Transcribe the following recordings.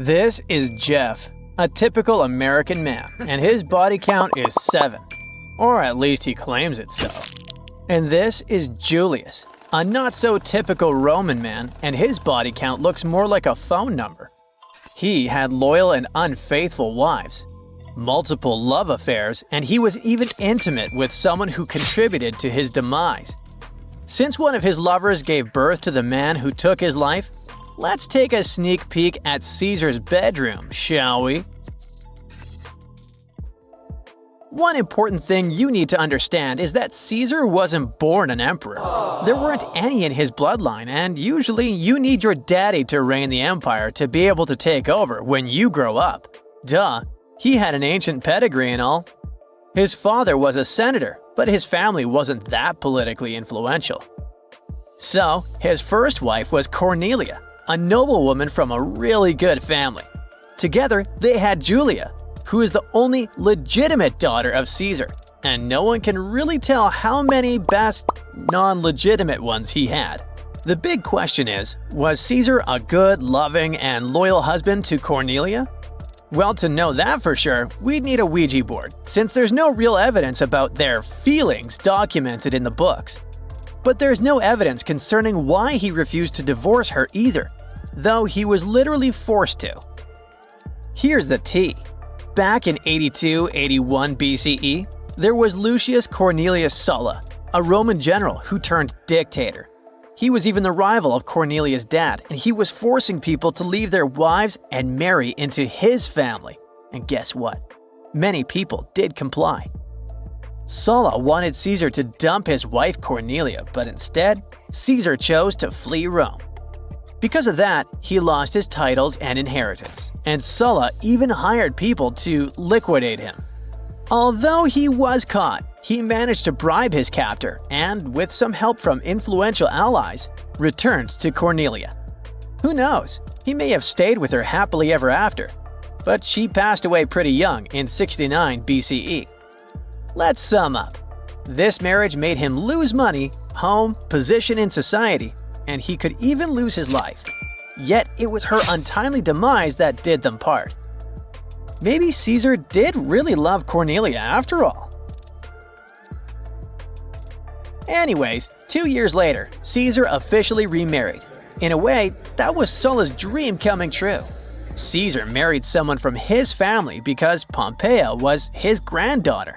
This is Jeff, a typical American man, and his body count is 7. Or at least he claims it's so. And this is Julius, a not-so-typical Roman man, and his body count looks more like a phone number. He had loyal and unfaithful wives, multiple love affairs, and he was even intimate with someone who contributed to his demise. Since one of his lovers gave birth to the man who took his life, let's take a sneak peek at Caesar's bedroom, shall we? One important thing you need to understand is that Caesar wasn't born an emperor. There weren't any in his bloodline, and usually you need your daddy to reign the empire to be able to take over when you grow up. Duh, he had an ancient pedigree and all. His father was a senator, but his family wasn't that politically influential. So, his first wife was Cornelia, a noblewoman from a really good family. Together, they had Julia, who is the only legitimate daughter of Caesar, and no one can really tell how many non-legitimate ones he had. The big question is, was Caesar a good, loving, and loyal husband to Cornelia? Well, to know that for sure, we'd need a Ouija board, since there's no real evidence about their feelings documented in the books. But there's no evidence concerning why he refused to divorce her either, though he was literally forced to. Here's the tea. Back in 82-81 BCE, there was Lucius Cornelius Sulla, a Roman general who turned dictator. He was even the rival of Cornelia's dad, and he was forcing people to leave their wives and marry into his family. And guess what? Many people did comply. Sulla wanted Caesar to dump his wife Cornelia, but instead, Caesar chose to flee Rome. Because of that, he lost his titles and inheritance, and Sulla even hired people to liquidate him. Although he was caught, he managed to bribe his captor and, with some help from influential allies, returned to Cornelia. Who knows, he may have stayed with her happily ever after, but she passed away pretty young in 69 BCE. Let's sum up. This marriage made him lose money, home, position in society, and he could even lose his life. Yet it was her untimely demise that did them part. Maybe Caesar did really love Cornelia after all. Anyways, 2 years later, Caesar officially remarried. In a way, that was Sulla's dream coming true. Caesar married someone from his family because Pompeia was his granddaughter.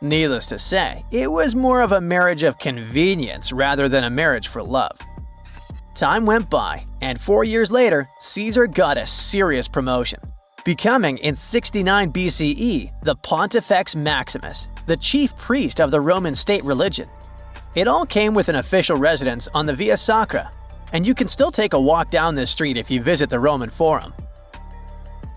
Needless to say, it was more of a marriage of convenience rather than a marriage for love. Time went by, and 4 years later, Caesar got a serious promotion, becoming in 69 BCE the Pontifex Maximus, the chief priest of the Roman state religion. It all came with an official residence on the Via Sacra, and you can still take a walk down this street if you visit the Roman Forum.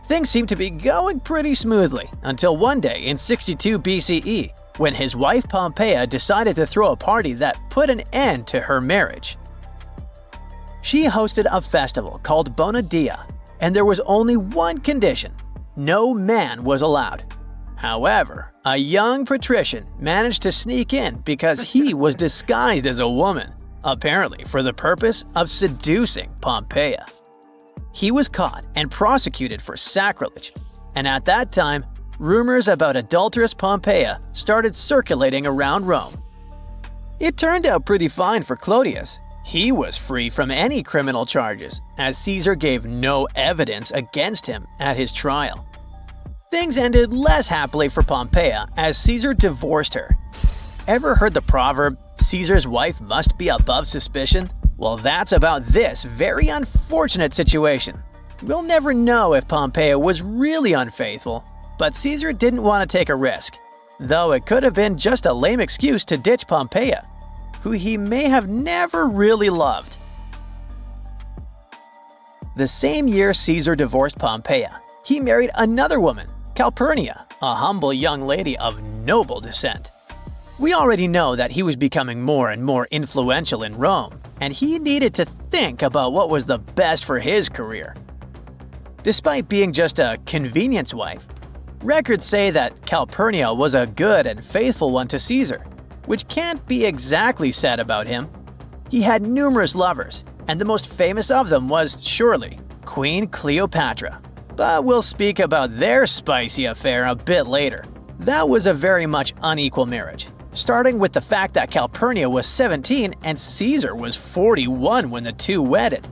Things seemed to be going pretty smoothly until one day in 62 BCE, when his wife Pompeia decided to throw a party that put an end to her marriage. She hosted a festival called Bona Dea, and there was only one condition: no man was allowed. However, a young patrician managed to sneak in because he was disguised as a woman, apparently for the purpose of seducing Pompeia. He was caught and prosecuted for sacrilege, and at that time, rumors about adulterous Pompeia started circulating around Rome. It turned out pretty fine for Clodius. He was free from any criminal charges, as Caesar gave no evidence against him at his trial. Things ended less happily for Pompeia as Caesar divorced her. Ever heard the proverb, "Caesar's wife must be above suspicion"? Well, that's about this very unfortunate situation. We'll never know if Pompeia was really unfaithful, but Caesar didn't want to take a risk, though it could have been just a lame excuse to ditch Pompeia, who he may have never really loved. The same year Caesar divorced Pompeia, he married another woman, Calpurnia, a humble young lady of noble descent. We already know that he was becoming more and more influential in Rome, and he needed to think about what was the best for his career. Despite being just a convenience wife, records say that Calpurnia was a good and faithful one to Caesar, which can't be exactly said about him. He had numerous lovers, and the most famous of them was surely Queen Cleopatra, But we'll speak about their spicy affair a bit later. That was a very much unequal marriage, starting with the fact that Calpurnia was 17 and Caesar was 41 when the two wedded.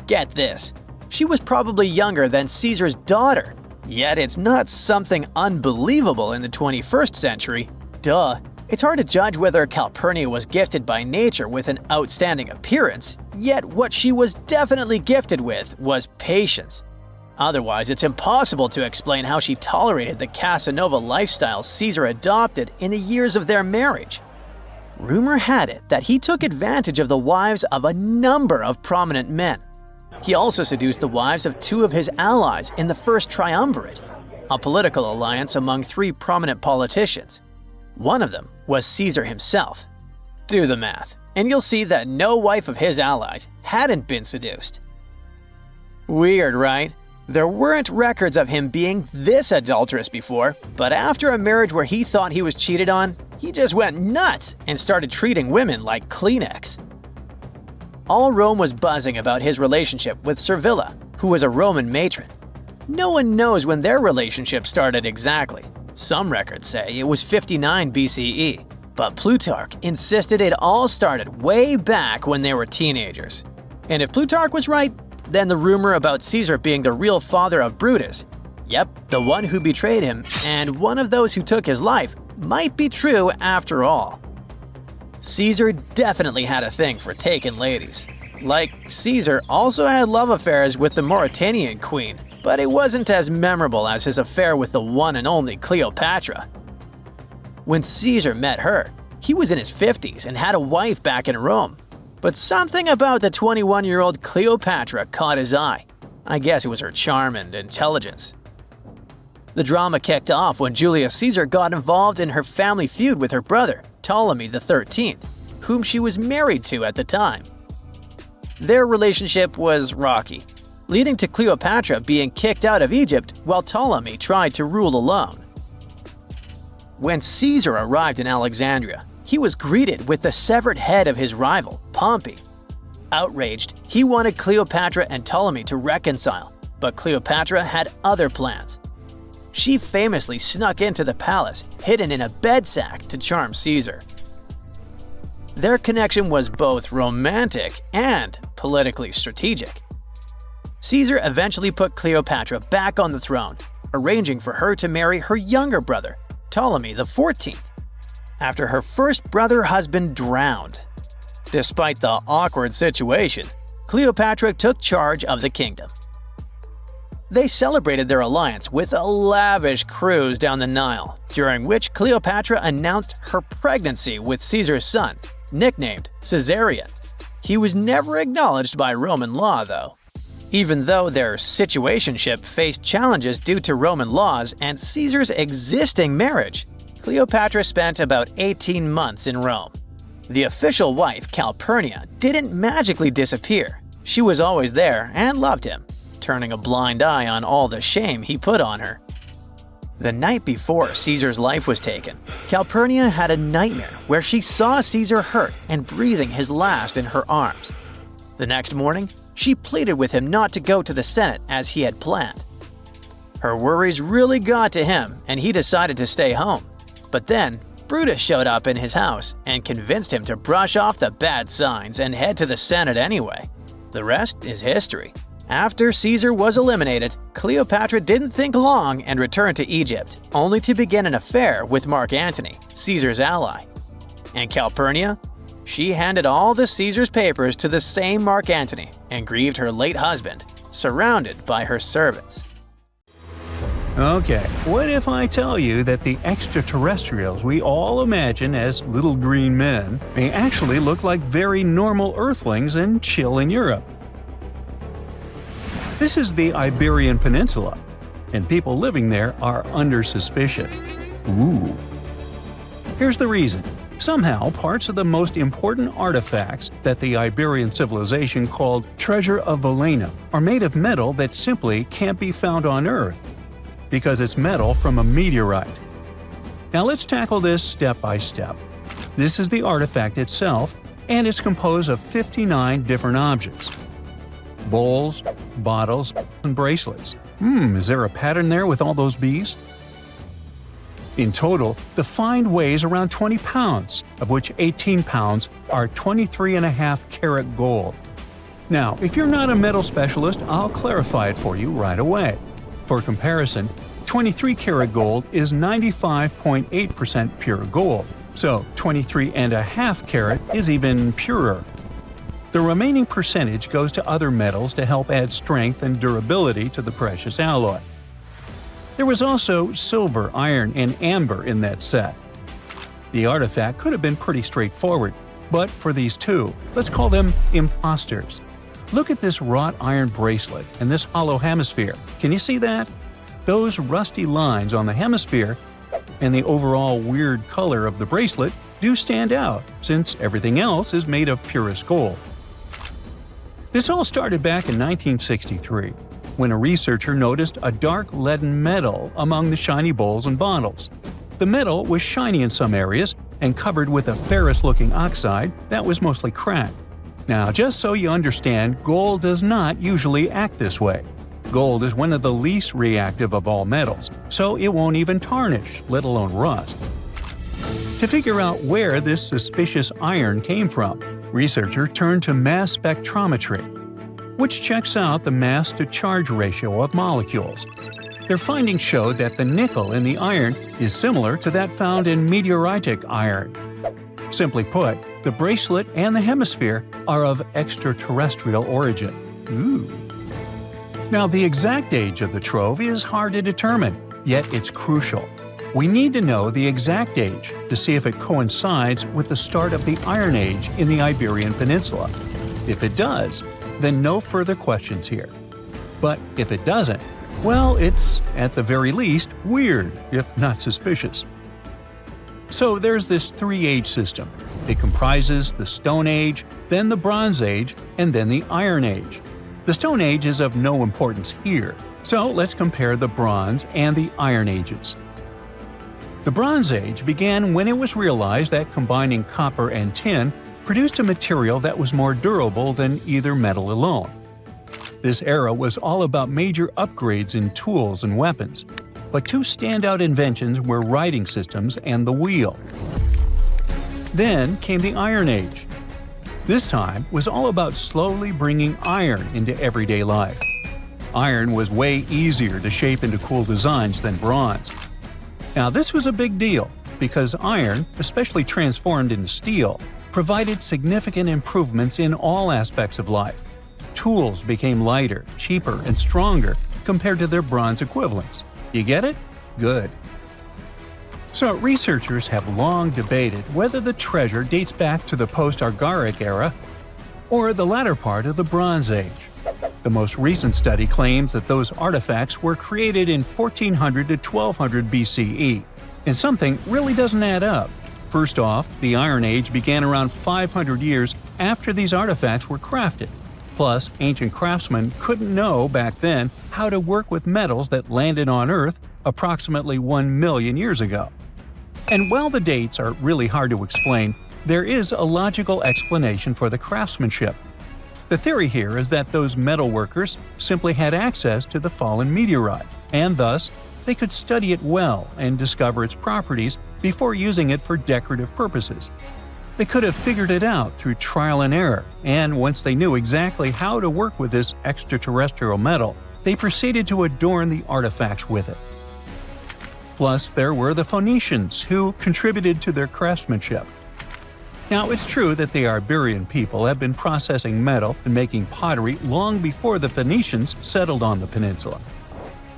Get this, she was probably younger than Caesar's daughter. Yet it's not something unbelievable in the 21st century. Duh. It's hard to judge whether Calpurnia was gifted by nature with an outstanding appearance, yet what she was definitely gifted with was patience. Otherwise, it's impossible to explain how she tolerated the Casanova lifestyle Caesar adopted in the years of their marriage. Rumor had it that he took advantage of the wives of a number of prominent men. He also seduced the wives of two of his allies in the First Triumvirate, a political alliance among three prominent politicians. One of them was Caesar himself. Do the math, and you'll see that no wife of his allies hadn't been seduced. Weird, right? There weren't records of him being this adulterous before, but after a marriage where he thought he was cheated on, he just went nuts and started treating women like Kleenex. All Rome was buzzing about his relationship with Servilia, who was a Roman matron. No one knows when their relationship started exactly. Some records say it was 59 BCE, but Plutarch insisted it all started way back when they were teenagers. And if Plutarch was right, then the rumor about Caesar being the real father of Brutus, yep, the one who betrayed him and one of those who took his life, might be true after all. Caesar definitely had a thing for taken ladies. Like, Caesar also had love affairs with the Mauritanian queen, but it wasn't as memorable as his affair with the one and only Cleopatra. When Caesar met her, he was in his 50s and had a wife back in Rome. But something about the 21-year-old Cleopatra caught his eye. I guess it was her charm and intelligence. The drama kicked off when Julius Caesar got involved in her family feud with her brother, Ptolemy XIII, whom she was married to at the time. Their relationship was rocky, leading to Cleopatra being kicked out of Egypt while Ptolemy tried to rule alone. When Caesar arrived in Alexandria, he was greeted with the severed head of his rival, Pompey. Outraged, he wanted Cleopatra and Ptolemy to reconcile, but Cleopatra had other plans. She famously snuck into the palace, hidden in a bed sack, to charm Caesar. Their connection was both romantic and politically strategic. Caesar eventually put Cleopatra back on the throne, arranging for her to marry her younger brother, Ptolemy XIV, after her first brother husband drowned. Despite the awkward situation, Cleopatra took charge of the kingdom. They celebrated their alliance with a lavish cruise down the Nile, during which Cleopatra announced her pregnancy with Caesar's son, nicknamed Caesarion. He was never acknowledged by Roman law, though. Even though their situationship faced challenges due to Roman laws and Caesar's existing marriage, Cleopatra spent about 18 months in Rome. The official wife, Calpurnia, didn't magically disappear. She was always there and loved him, turning a blind eye on all the shame he put on her. The night before Caesar's life was taken, Calpurnia had a nightmare where she saw Caesar hurt and breathing his last in her arms. The next morning, she pleaded with him not to go to the Senate as he had planned. Her worries really got to him, and he decided to stay home. But then, Brutus showed up in his house and convinced him to brush off the bad signs and head to the Senate anyway. The rest is history. After Caesar was eliminated, Cleopatra didn't think long and returned to Egypt, only to begin an affair with Mark Antony, Caesar's ally. And Calpurnia? She handed all the Caesar's papers to the same Mark Antony and grieved her late husband, surrounded by her servants. Okay, what if I tell you that the extraterrestrials we all imagine as little green men may actually look like very normal Earthlings and chill in Europe? This is the Iberian Peninsula, and people living there are under suspicion. Ooh. Here's the reason. Somehow, parts of the most important artifacts that the Iberian civilization called Treasure of Valena are made of metal that simply can't be found on Earth, because it's metal from a meteorite. Now let's tackle this step by step. This is the artifact itself, and it's composed of 59 different objects. Bowls, bottles, and bracelets. Is there a pattern there with all those bees? In total, the find weighs around 20 pounds, of which 18 pounds are 23.5 karat gold. Now, if you're not a metal specialist, I'll clarify it for you right away. For comparison, 23 karat gold is 95.8% pure gold, so 23.5 karat is even purer. The remaining percentage goes to other metals to help add strength and durability to the precious alloy. There was also silver, iron, and amber in that set. The artifact could have been pretty straightforward, but for these two, let's call them imposters. Look at this wrought iron bracelet and this hollow hemisphere. Can you see that? Those rusty lines on the hemisphere and the overall weird color of the bracelet do stand out, since everything else is made of purest gold. This all started back in 1963, when a researcher noticed a dark leaden metal among the shiny bowls and bottles. The metal was shiny in some areas and covered with a ferrous-looking oxide that was mostly cracked. Now, just so you understand, gold does not usually act this way. Gold is one of the least reactive of all metals, so it won't even tarnish, let alone rust. To figure out where this suspicious iron came from, researchers turned to mass spectrometry, which checks out the mass-to-charge ratio of molecules. Their findings showed that the nickel in the iron is similar to that found in meteoritic iron. Simply put, the bracelet and the hemisphere are of extraterrestrial origin. Ooh. Now, the exact age of the trove is hard to determine, yet it's crucial. We need to know the exact age to see if it coincides with the start of the Iron Age in the Iberian Peninsula. If it does, then no further questions here. But if it doesn't, well, it's, at the very least, weird, if not suspicious. So there's this three-age system. It comprises the Stone Age, then the Bronze Age, and then the Iron Age. The Stone Age is of no importance here, so let's compare the Bronze and the Iron Ages. The Bronze Age began when it was realized that combining copper and tin produced a material that was more durable than either metal alone. This era was all about major upgrades in tools and weapons, but two standout inventions were writing systems and the wheel. Then came the Iron Age. This time was all about slowly bringing iron into everyday life. Iron was way easier to shape into cool designs than bronze. Now, this was a big deal because iron, especially transformed into steel, provided significant improvements in all aspects of life. Tools became lighter, cheaper, and stronger compared to their bronze equivalents. You get it? Good. So, researchers have long debated whether the treasure dates back to the post-Argaric era or the latter part of the Bronze Age. The most recent study claims that those artifacts were created in 1400 to 1200 BCE, and something really doesn't add up. First off, the Iron Age began around 500 years after these artifacts were crafted. Plus, ancient craftsmen couldn't know back then how to work with metals that landed on Earth approximately 1 million years ago. And while the dates are really hard to explain, there is a logical explanation for the craftsmanship. The theory here is that those metal workers simply had access to the fallen meteorite, and thus, they could study it well and discover its properties before using it for decorative purposes. They could have figured it out through trial and error, and once they knew exactly how to work with this extraterrestrial metal, they proceeded to adorn the artifacts with it. Plus, there were the Phoenicians, who contributed to their craftsmanship. Now, it's true that the Iberian people have been processing metal and making pottery long before the Phoenicians settled on the peninsula.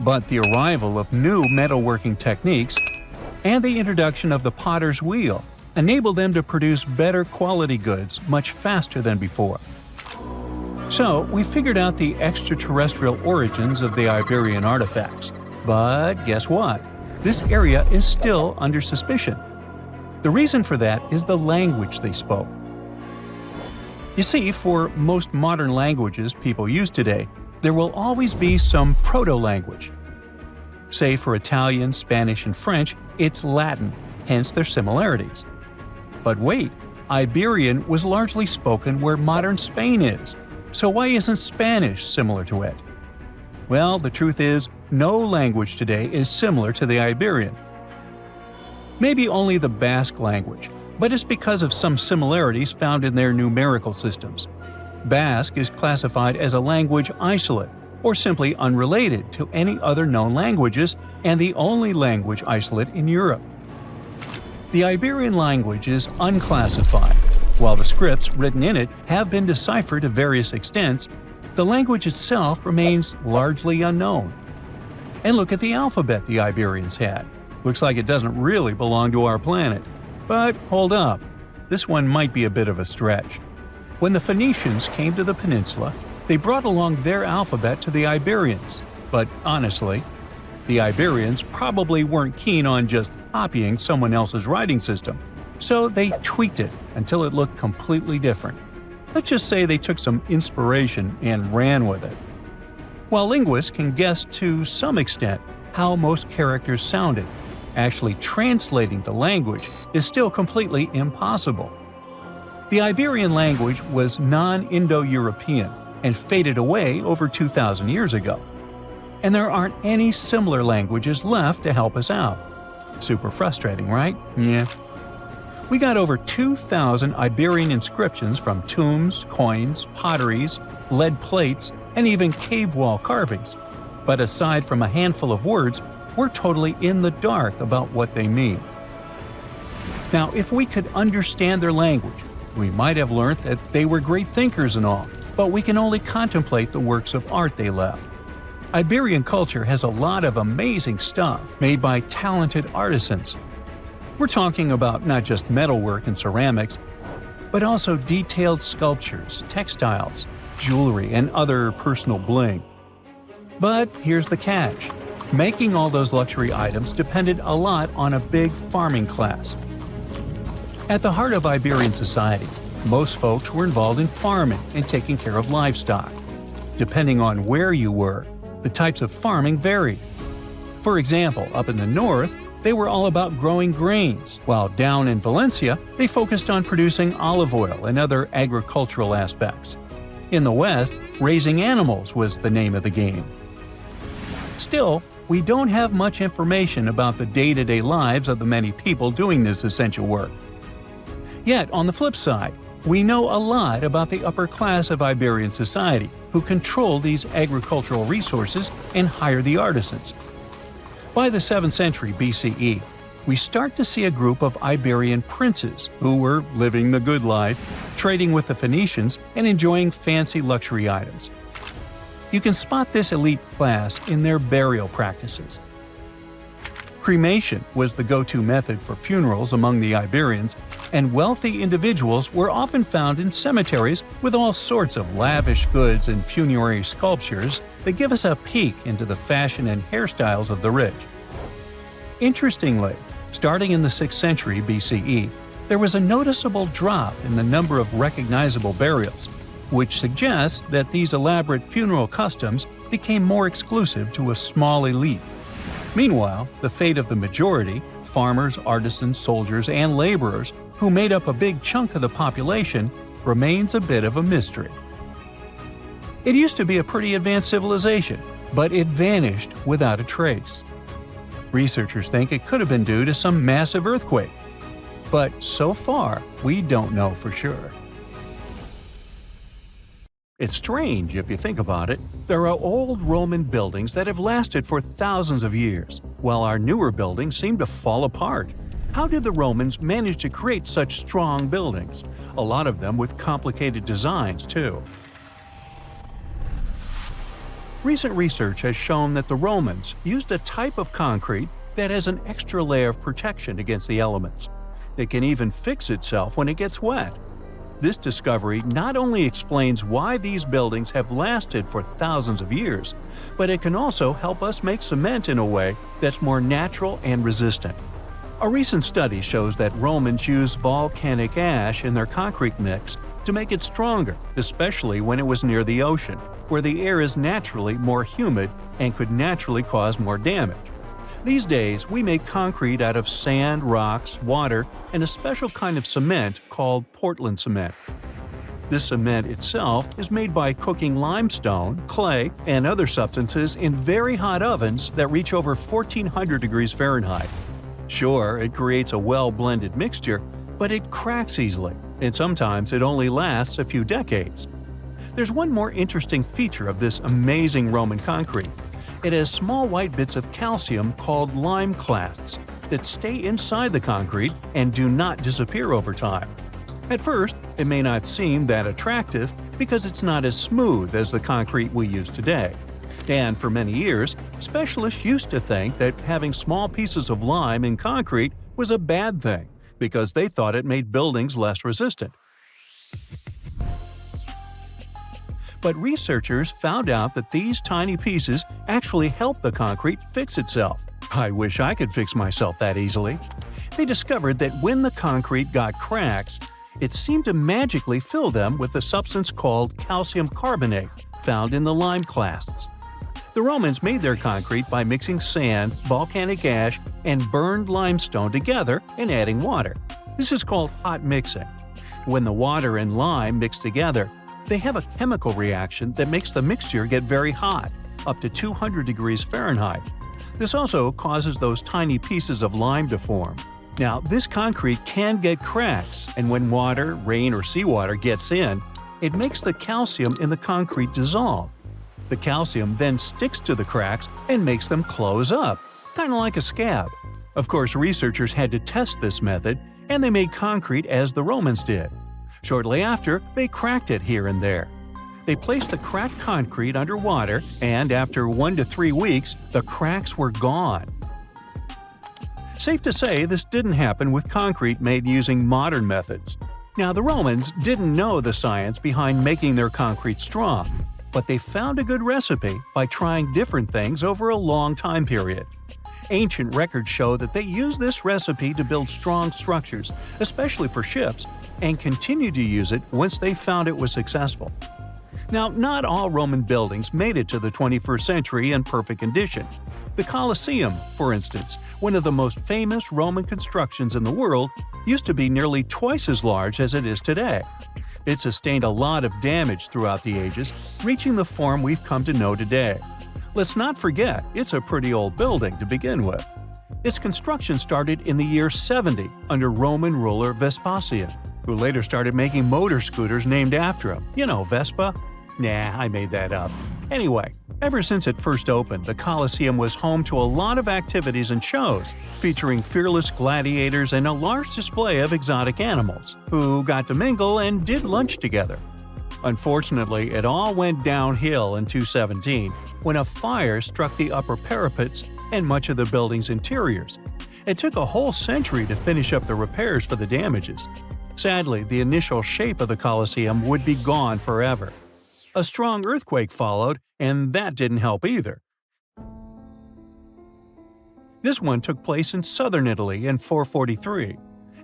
But the arrival of new metalworking techniques and the introduction of the potter's wheel enabled them to produce better quality goods much faster than before. So, we figured out the extraterrestrial origins of the Iberian artifacts. But guess what? This area is still under suspicion. The reason for that is the language they spoke. You see, for most modern languages people use today, there will always be some proto-language. Say for Italian, Spanish, and French, it's Latin, hence their similarities. But wait, Iberian was largely spoken where modern Spain is, so why isn't Spanish similar to it? Well, the truth is, no language today is similar to the Iberian. Maybe only the Basque language, but it's because of some similarities found in their numerical systems. Basque is classified as a language isolate, or simply unrelated to any other known languages, and the only language isolate in Europe. The Iberian language is unclassified. While the scripts written in it have been deciphered to various extents, the language itself remains largely unknown. And look at the alphabet the Iberians had. Looks like it doesn't really belong to our planet. But hold up, this one might be a bit of a stretch. When the Phoenicians came to the peninsula, they brought along their alphabet to the Iberians. But honestly, the Iberians probably weren't keen on just copying someone else's writing system, so they tweaked it until it looked completely different. Let's just say they took some inspiration and ran with it. While linguists can guess to some extent how most characters sounded, actually translating the language is still completely impossible. The Iberian language was non-Indo-European and faded away over 2,000 years ago. And there aren't any similar languages left to help us out. Super frustrating, right? Yeah. We got over 2,000 Iberian inscriptions from tombs, coins, potteries, lead plates, and even cave wall carvings. But aside from a handful of words, we're totally in the dark about what they mean. Now, if we could understand their language, we might have learned that they were great thinkers and all, but we can only contemplate the works of art they left. Iberian culture has a lot of amazing stuff made by talented artisans. We're talking about not just metalwork and ceramics, but also detailed sculptures, textiles, jewelry, and other personal bling. But here's the catch. Making all those luxury items depended a lot on a big farming class. At the heart of Iberian society, most folks were involved in farming and taking care of livestock. Depending on where you were, the types of farming varied. For example, up in the north, they were all about growing grains, while down in Valencia, they focused on producing olive oil and other agricultural aspects. In the west, raising animals was the name of the game. Still, we don't have much information about the day-to-day lives of the many people doing this essential work. Yet, on the flip side, we know a lot about the upper class of Iberian society, who control these agricultural resources and hire the artisans. By the 7th century BCE, we start to see a group of Iberian princes who were living the good life, trading with the Phoenicians and enjoying fancy luxury items. You can spot this elite class in their burial practices. Cremation was the go-to method for funerals among the Iberians, and wealthy individuals were often found in cemeteries with all sorts of lavish goods and funerary sculptures that give us a peek into the fashion and hairstyles of the rich. Interestingly, starting in the 6th century BCE, there was a noticeable drop in the number of recognizable burials, which suggests that these elaborate funeral customs became more exclusive to a small elite. Meanwhile, the fate of the majority, farmers, artisans, soldiers, and laborers, who made up a big chunk of the population, remains a bit of a mystery. It used to be a pretty advanced civilization, but it vanished without a trace. Researchers think it could have been due to some massive earthquake, but so far, we don't know for sure. It's strange if you think about it. There are old Roman buildings that have lasted for thousands of years, while our newer buildings seem to fall apart. How did the Romans manage to create such strong buildings? A lot of them with complicated designs, too. Recent research has shown that the Romans used a type of concrete that has an extra layer of protection against the elements. It can even fix itself when it gets wet. This discovery not only explains why these buildings have lasted for thousands of years, but it can also help us make cement in a way that's more natural and resistant. A recent study shows that Romans used volcanic ash in their concrete mix to make it stronger, especially when it was near the ocean, where the air is naturally more humid and could naturally cause more damage. These days, we make concrete out of sand, rocks, water, and a special kind of cement called Portland cement. This cement itself is made by cooking limestone, clay, and other substances in very hot ovens that reach over 1400 degrees Fahrenheit. Sure, it creates a well-blended mixture, but it cracks easily, and sometimes it only lasts a few decades. There's one more interesting feature of this amazing Roman concrete. It has small white bits of calcium called lime clasts that stay inside the concrete and do not disappear over time. At first, it may not seem that attractive because it's not as smooth as the concrete we use today. And for many years, specialists used to think that having small pieces of lime in concrete was a bad thing because they thought it made buildings less resistant. But researchers found out that these tiny pieces actually help the concrete fix itself. I wish I could fix myself that easily. They discovered that when the concrete got cracks, it seemed to magically fill them with a substance called calcium carbonate, found in the lime clasts. The Romans made their concrete by mixing sand, volcanic ash, and burned limestone together and adding water. This is called hot mixing. When the water and lime mix together, they have a chemical reaction that makes the mixture get very hot, up to 200 degrees Fahrenheit. This also causes those tiny pieces of lime to form. Now, this concrete can get cracks, and when water, rain, or seawater gets in, it makes the calcium in the concrete dissolve. The calcium then sticks to the cracks and makes them close up, kind of like a scab. Of course, researchers had to test this method, and they made concrete as the Romans did. Shortly after, they cracked it here and there. They placed the cracked concrete under water, and after 1 to 3 weeks, the cracks were gone. Safe to say, this didn't happen with concrete made using modern methods. Now, the Romans didn't know the science behind making their concrete strong, but they found a good recipe by trying different things over a long time period. Ancient records show that they used this recipe to build strong structures, especially for ships, and continued to use it once they found it was successful. Now, not all Roman buildings made it to the 21st century in perfect condition. The Colosseum, for instance, one of the most famous Roman constructions in the world, used to be nearly twice as large as it is today. It sustained a lot of damage throughout the ages, reaching the form we've come to know today. Let's not forget, it's a pretty old building to begin with. Its construction started in the year 70 under Roman ruler Vespasian, who later started making motor scooters named after him. You know, Vespa? Nah, I made that up. Anyway, ever since it first opened, the Colosseum was home to a lot of activities and shows, featuring fearless gladiators and a large display of exotic animals, who got to mingle and did lunch together. Unfortunately, it all went downhill in 217 when a fire struck the upper parapets and much of the building's interiors. It took a whole century to finish up the repairs for the damages. Sadly, the initial shape of the Colosseum would be gone forever. A strong earthquake followed, and that didn't help either. This one took place in southern Italy in 443.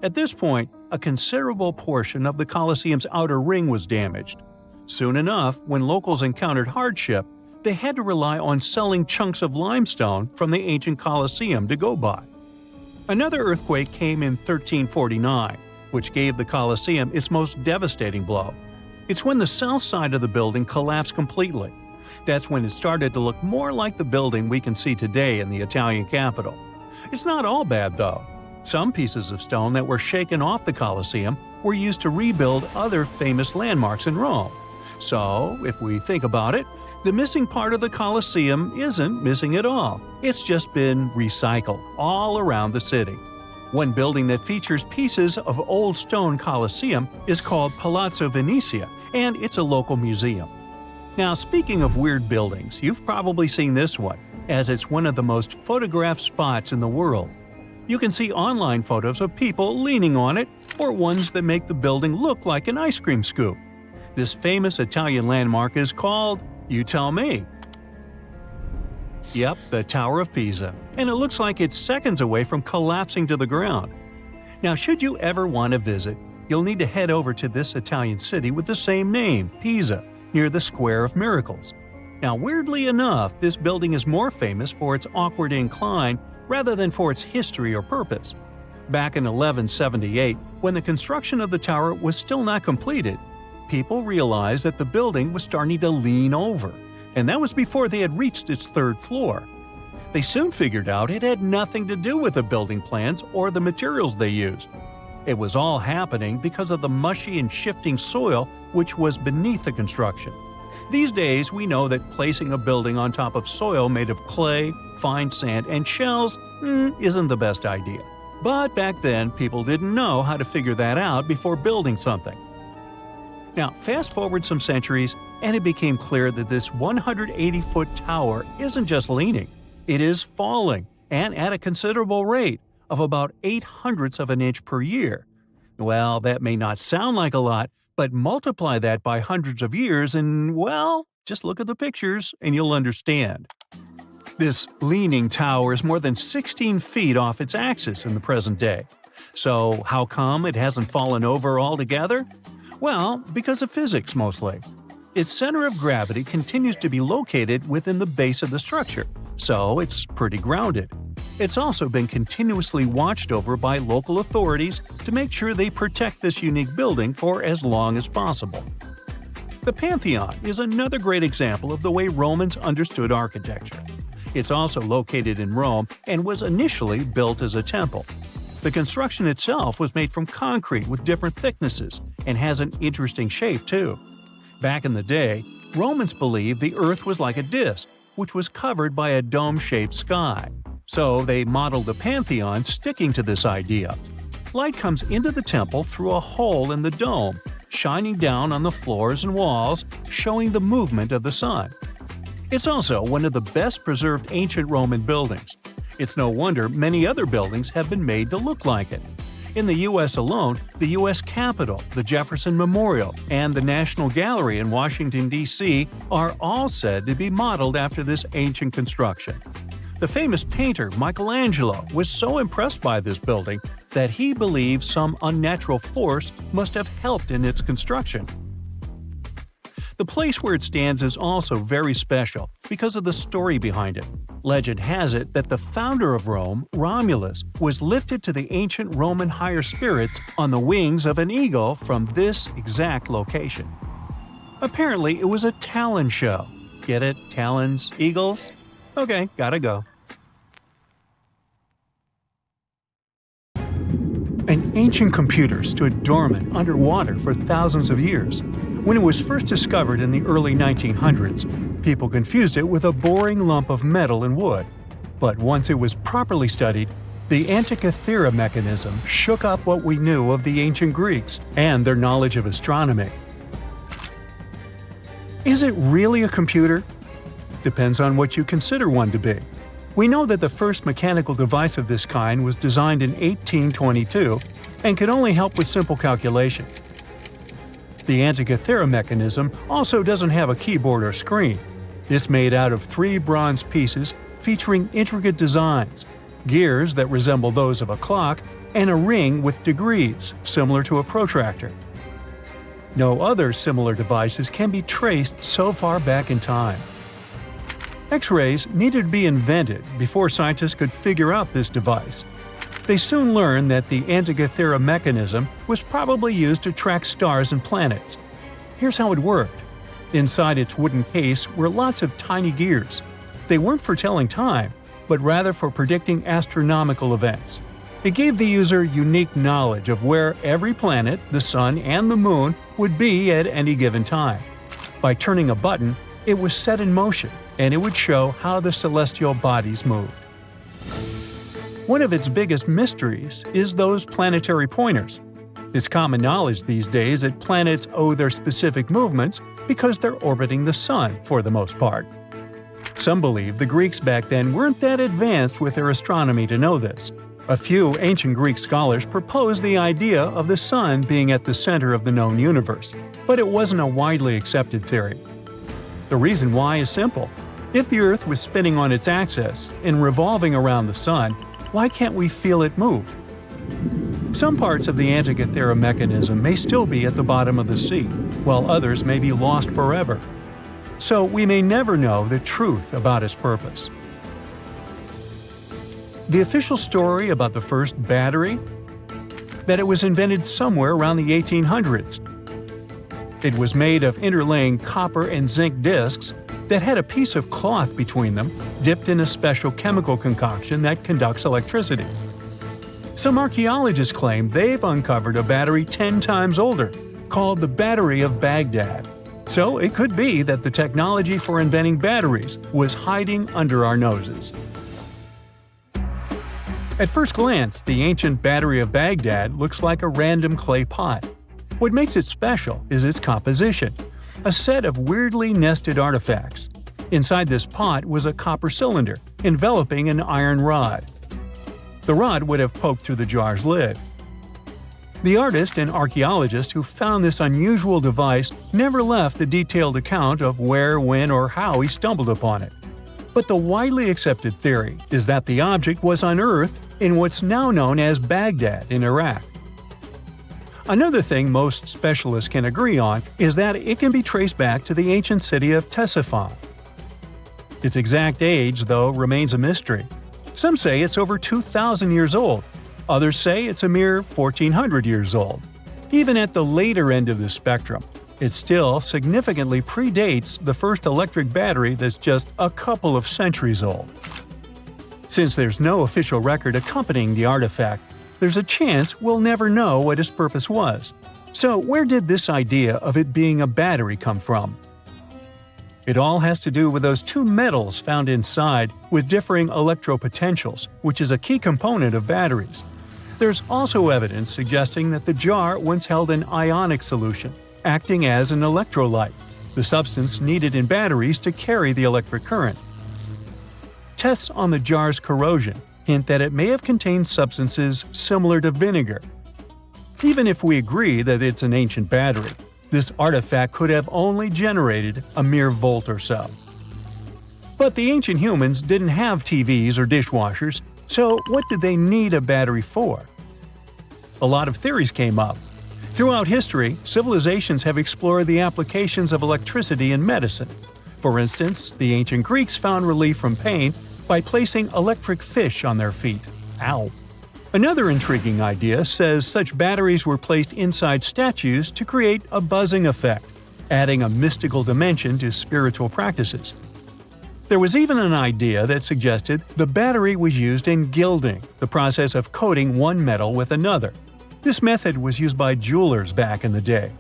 At this point, a considerable portion of the Colosseum's outer ring was damaged. Soon enough, when locals encountered hardship, they had to rely on selling chunks of limestone from the ancient Colosseum to go by. Another earthquake came in 1349, which gave the Colosseum its most devastating blow. It's when the south side of the building collapsed completely. That's when it started to look more like the building we can see today in the Italian capital. It's not all bad, though. Some pieces of stone that were shaken off the Colosseum were used to rebuild other famous landmarks in Rome. So, if we think about it, the missing part of the Colosseum isn't missing at all. It's just been recycled all around the city. One building that features pieces of old stone Colosseum is called Palazzo Venezia, and it's a local museum. Now, speaking of weird buildings, you've probably seen this one, as it's one of the most photographed spots in the world. You can see online photos of people leaning on it, or ones that make the building look like an ice cream scoop. This famous Italian landmark is called, you tell me. Yep, the Tower of Pisa, and it looks like it's seconds away from collapsing to the ground. Now, should you ever want to visit, you'll need to head over to this Italian city with the same name, Pisa, near the Square of Miracles. Now, weirdly enough, this building is more famous for its awkward incline rather than for its history or purpose. Back in 1178, when the construction of the tower was still not completed, people realized that the building was starting to lean over, and that was before they had reached its third floor. They soon figured out it had nothing to do with the building plans or the materials they used. It was all happening because of the mushy and shifting soil which was beneath the construction. These days, we know that placing a building on top of soil made of clay, fine sand, and shells isn't the best idea. But back then, people didn't know how to figure that out before building something. Now, fast forward some centuries, and it became clear that this 180-foot tower isn't just leaning. It is falling, and at a considerable rate of about 0.08 of an inch per year. Well, that may not sound like a lot, but multiply that by hundreds of years and, well, just look at the pictures and you'll understand. This leaning tower is more than 16 feet off its axis in the present day. So how come it hasn't fallen over altogether? Well, because of physics mostly. Its center of gravity continues to be located within the base of the structure, so it's pretty grounded. It's also been continuously watched over by local authorities to make sure they protect this unique building for as long as possible. The Pantheon is another great example of the way Romans understood architecture. It's also located in Rome and was initially built as a temple. The construction itself was made from concrete with different thicknesses and has an interesting shape too. Back in the day, Romans believed the Earth was like a disc, which was covered by a dome-shaped sky. So they modeled the Pantheon sticking to this idea. Light comes into the temple through a hole in the dome, shining down on the floors and walls, showing the movement of the sun. It's also one of the best-preserved ancient Roman buildings. It's no wonder many other buildings have been made to look like it. In the U.S. alone, the U.S. Capitol, the Jefferson Memorial, and the National Gallery in Washington, D.C. are all said to be modeled after this ancient construction. The famous painter Michelangelo was so impressed by this building that he believed some unnatural force must have helped in its construction. The place where it stands is also very special because of the story behind it. Legend has it that the founder of Rome, Romulus, was lifted to the ancient Roman higher spirits on the wings of an eagle from this exact location. Apparently, it was a talon show. Get it? Talons, eagles? Okay, gotta go. An ancient computer stood dormant underwater for thousands of years. When it was first discovered in the early 1900s, people confused it with a boring lump of metal and wood. But once it was properly studied, the Antikythera mechanism shook up what we knew of the ancient Greeks and their knowledge of astronomy. Is it really a computer? Depends on what you consider one to be. We know that the first mechanical device of this kind was designed in 1822 and could only help with simple calculation. The Antikythera mechanism also doesn't have a keyboard or screen. It's made out of 3 bronze pieces featuring intricate designs, gears that resemble those of a clock, and a ring with degrees, similar to a protractor. No other similar devices can be traced so far back in time. X-rays needed to be invented before scientists could figure out this device. They soon learned that the Antikythera mechanism was probably used to track stars and planets. Here's how it worked. Inside its wooden case were lots of tiny gears. They weren't for telling time, but rather for predicting astronomical events. It gave the user unique knowledge of where every planet, the sun, and the moon would be at any given time. By turning a button, it was set in motion, and it would show how the celestial bodies moved. One of its biggest mysteries is those planetary pointers. It's common knowledge these days that planets owe their specific movements because they're orbiting the sun for the most part. Some believe the Greeks back then weren't that advanced with their astronomy to know this. A few ancient Greek scholars proposed the idea of the sun being at the center of the known universe, but it wasn't a widely accepted theory. The reason why is simple. If the Earth was spinning on its axis and revolving around the sun, why can't we feel it move? Some parts of the Antikythera mechanism may still be at the bottom of the sea, while others may be lost forever. So we may never know the truth about its purpose. The official story about the first battery? That it was invented somewhere around the 1800s. It was made of interlaying copper and zinc discs that had a piece of cloth between them, dipped in a special chemical concoction that conducts electricity. Some archaeologists claim they've uncovered a battery 10 times older, called the Battery of Baghdad. So it could be that the technology for inventing batteries was hiding under our noses. At first glance, the ancient Battery of Baghdad looks like a random clay pot. What makes it special is its composition, a set of weirdly nested artifacts. Inside this pot was a copper cylinder, enveloping an iron rod. The rod would have poked through the jar's lid. The artist and archaeologist who found this unusual device never left a detailed account of where, when, or how he stumbled upon it. But the widely accepted theory is that the object was unearthed in what's now known as Baghdad in Iraq. Another thing most specialists can agree on is that it can be traced back to the ancient city of Ctesiphon. Its exact age, though, remains a mystery. Some say it's over 2,000 years old. Others say it's a mere 1,400 years old. Even at the later end of the spectrum, it still significantly predates the first electric battery that's just a couple of centuries old. Since there's no official record accompanying the artifact, there's a chance we'll never know what its purpose was. So where did this idea of it being a battery come from? It all has to do with those two metals found inside with differing electropotentials, which is a key component of batteries. There's also evidence suggesting that the jar once held an ionic solution, acting as an electrolyte, the substance needed in batteries to carry the electric current. Tests on the jar's corrosion hint that it may have contained substances similar to vinegar. Even if we agree that it's an ancient battery, this artifact could have only generated a mere volt or so. But the ancient humans didn't have TVs or dishwashers, so what did they need a battery for? A lot of theories came up. Throughout history, civilizations have explored the applications of electricity in medicine. For instance, the ancient Greeks found relief from pain by placing electric fish on their feet. Ow! Another intriguing idea says such batteries were placed inside statues to create a buzzing effect, adding a mystical dimension to spiritual practices. There was even an idea that suggested the battery was used in gilding, the process of coating one metal with another. This method was used by jewelers back in the day.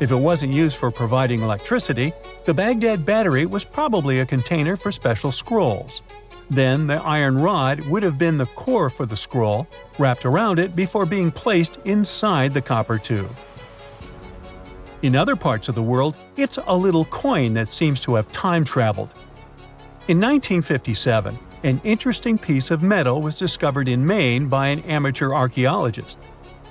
If it wasn't used for providing electricity, the Baghdad battery was probably a container for special scrolls. Then the iron rod would have been the core for the scroll, wrapped around it before being placed inside the copper tube. In other parts of the world, it's a little coin that seems to have time-traveled. In 1957, an interesting piece of metal was discovered in Maine by an amateur archaeologist.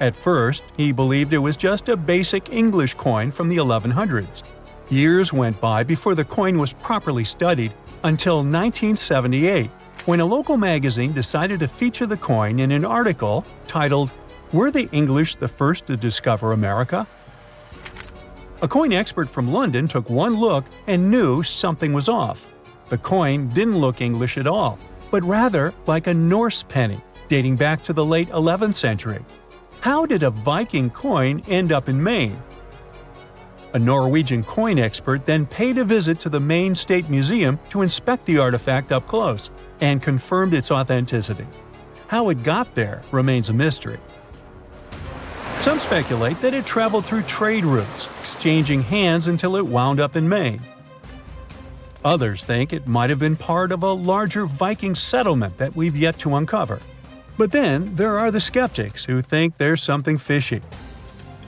At first, he believed it was just a basic English coin from the 1100s. Years went by before the coin was properly studied until 1978, when a local magazine decided to feature the coin in an article titled, "Were the English the First to Discover America?" A coin expert from London took one look and knew something was off. The coin didn't look English at all, but rather like a Norse penny, dating back to the late 11th century. How did a Viking coin end up in Maine? A Norwegian coin expert then paid a visit to the Maine State Museum to inspect the artifact up close, and confirmed its authenticity. How it got there remains a mystery. Some speculate that it traveled through trade routes, exchanging hands until it wound up in Maine. Others think it might have been part of a larger Viking settlement that we've yet to uncover. But then there are the skeptics who think there's something fishy.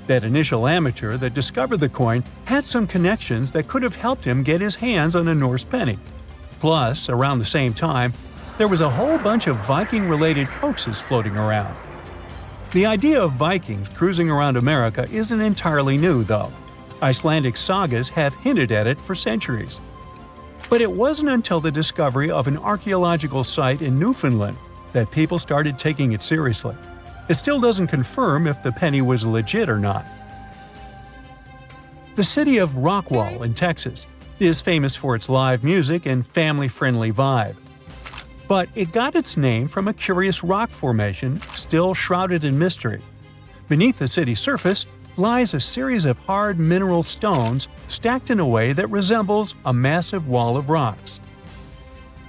That initial amateur that discovered the coin had some connections that could have helped him get his hands on a Norse penny. Plus, around the same time, there was a whole bunch of Viking-related hoaxes floating around. The idea of Vikings cruising around America isn't entirely new, though. Icelandic sagas have hinted at it for centuries. But it wasn't until the discovery of an archaeological site in Newfoundland that people started taking it seriously. It still doesn't confirm if the penny was legit or not. The city of Rockwall in Texas is famous for its live music and family-friendly vibe. But it got its name from a curious rock formation still shrouded in mystery. Beneath the city's surface, lies a series of hard mineral stones stacked in a way that resembles a massive wall of rocks.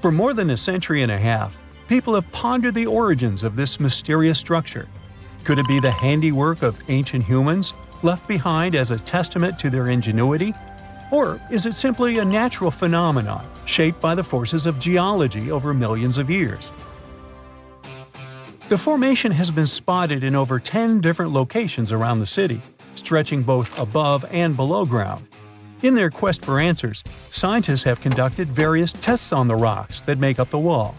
For more than a century and a half, people have pondered the origins of this mysterious structure. Could it be the handiwork of ancient humans, left behind as a testament to their ingenuity? Or is it simply a natural phenomenon shaped by the forces of geology over millions of years? The formation has been spotted in over 10 different locations around the city, stretching both above and below ground. In their quest for answers, scientists have conducted various tests on the rocks that make up the wall.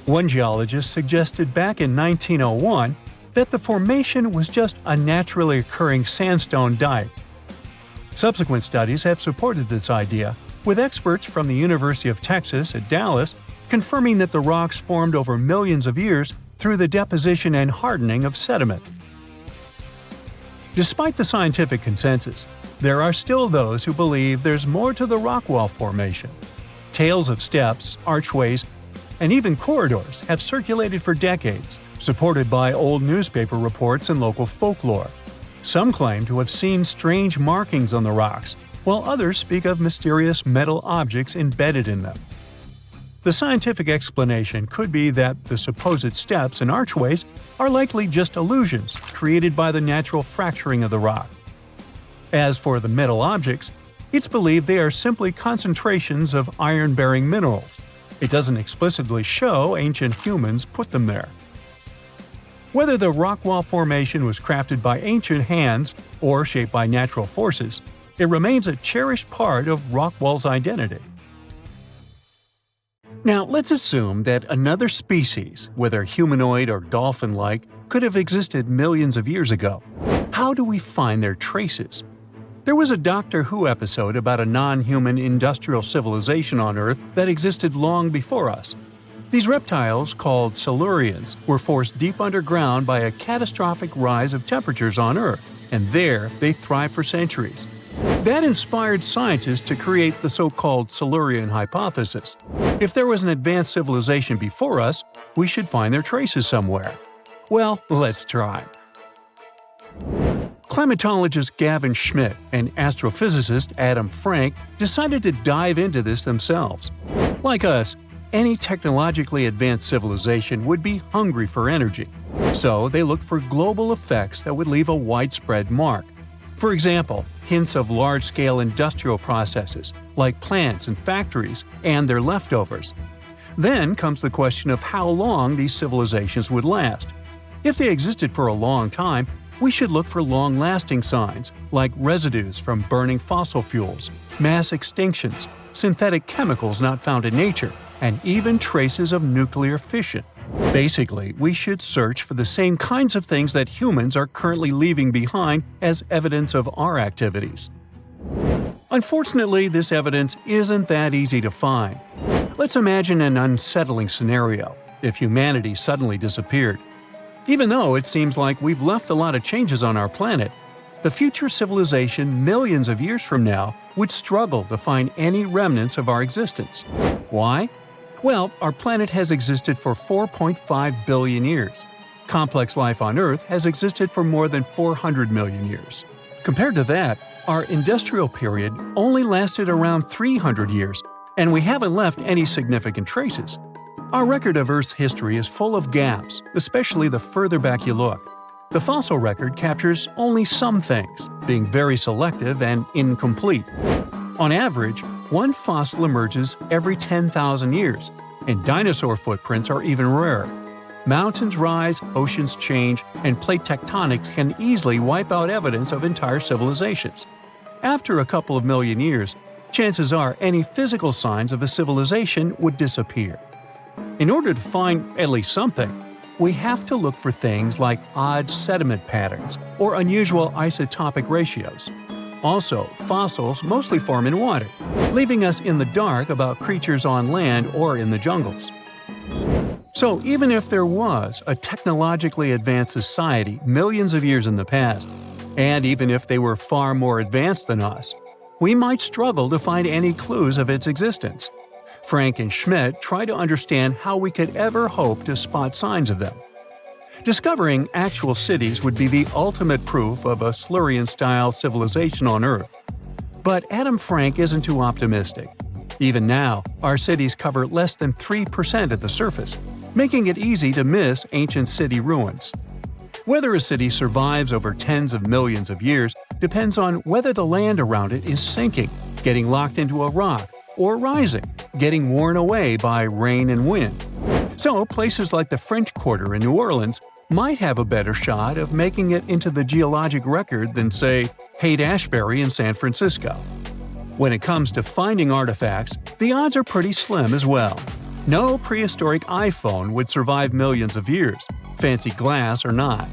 One geologist suggested back in 1901 that the formation was just a naturally occurring sandstone dike. Subsequent studies have supported this idea, with experts from the University of Texas at Dallas confirming that the rocks formed over millions of years through the deposition and hardening of sediment. Despite the scientific consensus, there are still those who believe there's more to the rock wall formation. Tales of steps, archways, and even corridors have circulated for decades, supported by old newspaper reports and local folklore. Some claim to have seen strange markings on the rocks, while others speak of mysterious metal objects embedded in them. The scientific explanation could be that the supposed steps and archways are likely just illusions created by the natural fracturing of the rock. As for the metal objects, it's believed they are simply concentrations of iron-bearing minerals. It doesn't explicitly show ancient humans put them there. Whether the rock wall formation was crafted by ancient hands or shaped by natural forces, it remains a cherished part of rock wall's identity. Now, let's assume that another species, whether humanoid or dolphin-like, could have existed millions of years ago. How do we find their traces? There was a Doctor Who episode about a non-human industrial civilization on Earth that existed long before us. These reptiles, called Silurians, were forced deep underground by a catastrophic rise of temperatures on Earth, and there they thrived for centuries. That inspired scientists to create the so-called Silurian hypothesis. If there was an advanced civilization before us, we should find their traces somewhere. Well, let's try. Climatologist Gavin Schmidt and astrophysicist Adam Frank decided to dive into this themselves. Like us, any technologically advanced civilization would be hungry for energy. So they looked for global effects that would leave a widespread mark. For example, hints of large-scale industrial processes, like plants and factories, and their leftovers. Then comes the question of how long these civilizations would last. If they existed for a long time, we should look for long-lasting signs, like residues from burning fossil fuels, mass extinctions, synthetic chemicals not found in nature, and even traces of nuclear fission. Basically, we should search for the same kinds of things that humans are currently leaving behind as evidence of our activities. Unfortunately, this evidence isn't that easy to find. Let's imagine an unsettling scenario if humanity suddenly disappeared. Even though it seems like we've left a lot of changes on our planet, the future civilization millions of years from now would struggle to find any remnants of our existence. Why? Well, our planet has existed for 4.5 billion years. Complex life on Earth has existed for more than 400 million years. Compared to that, our industrial period only lasted around 300 years, and we haven't left any significant traces. Our record of Earth's history is full of gaps, especially the further back you look. The fossil record captures only some things, being very selective and incomplete. On average, one fossil emerges every 10,000 years, and dinosaur footprints are even rarer. Mountains rise, oceans change, and plate tectonics can easily wipe out evidence of entire civilizations. After a couple of million years, chances are any physical signs of a civilization would disappear. In order to find at least something, we have to look for things like odd sediment patterns or unusual isotopic ratios. Also, fossils mostly form in water, leaving us in the dark about creatures on land or in the jungles. So even if there was a technologically advanced society millions of years in the past, and even if they were far more advanced than us, we might struggle to find any clues of its existence. Frank and Schmidt try to understand how we could ever hope to spot signs of them. Discovering actual cities would be the ultimate proof of a Silurian-style civilization on Earth. But Adam Frank isn't too optimistic. Even now, our cities cover less than 3% of the surface, making it easy to miss ancient city ruins. Whether a city survives over tens of millions of years depends on whether the land around it is sinking, getting locked into a rock, or rising, getting worn away by rain and wind. So, places like the French Quarter in New Orleans might have a better shot of making it into the geologic record than, say, Haight-Ashbury in San Francisco. When it comes to finding artifacts, the odds are pretty slim as well. No prehistoric iPhone would survive millions of years, fancy glass or not.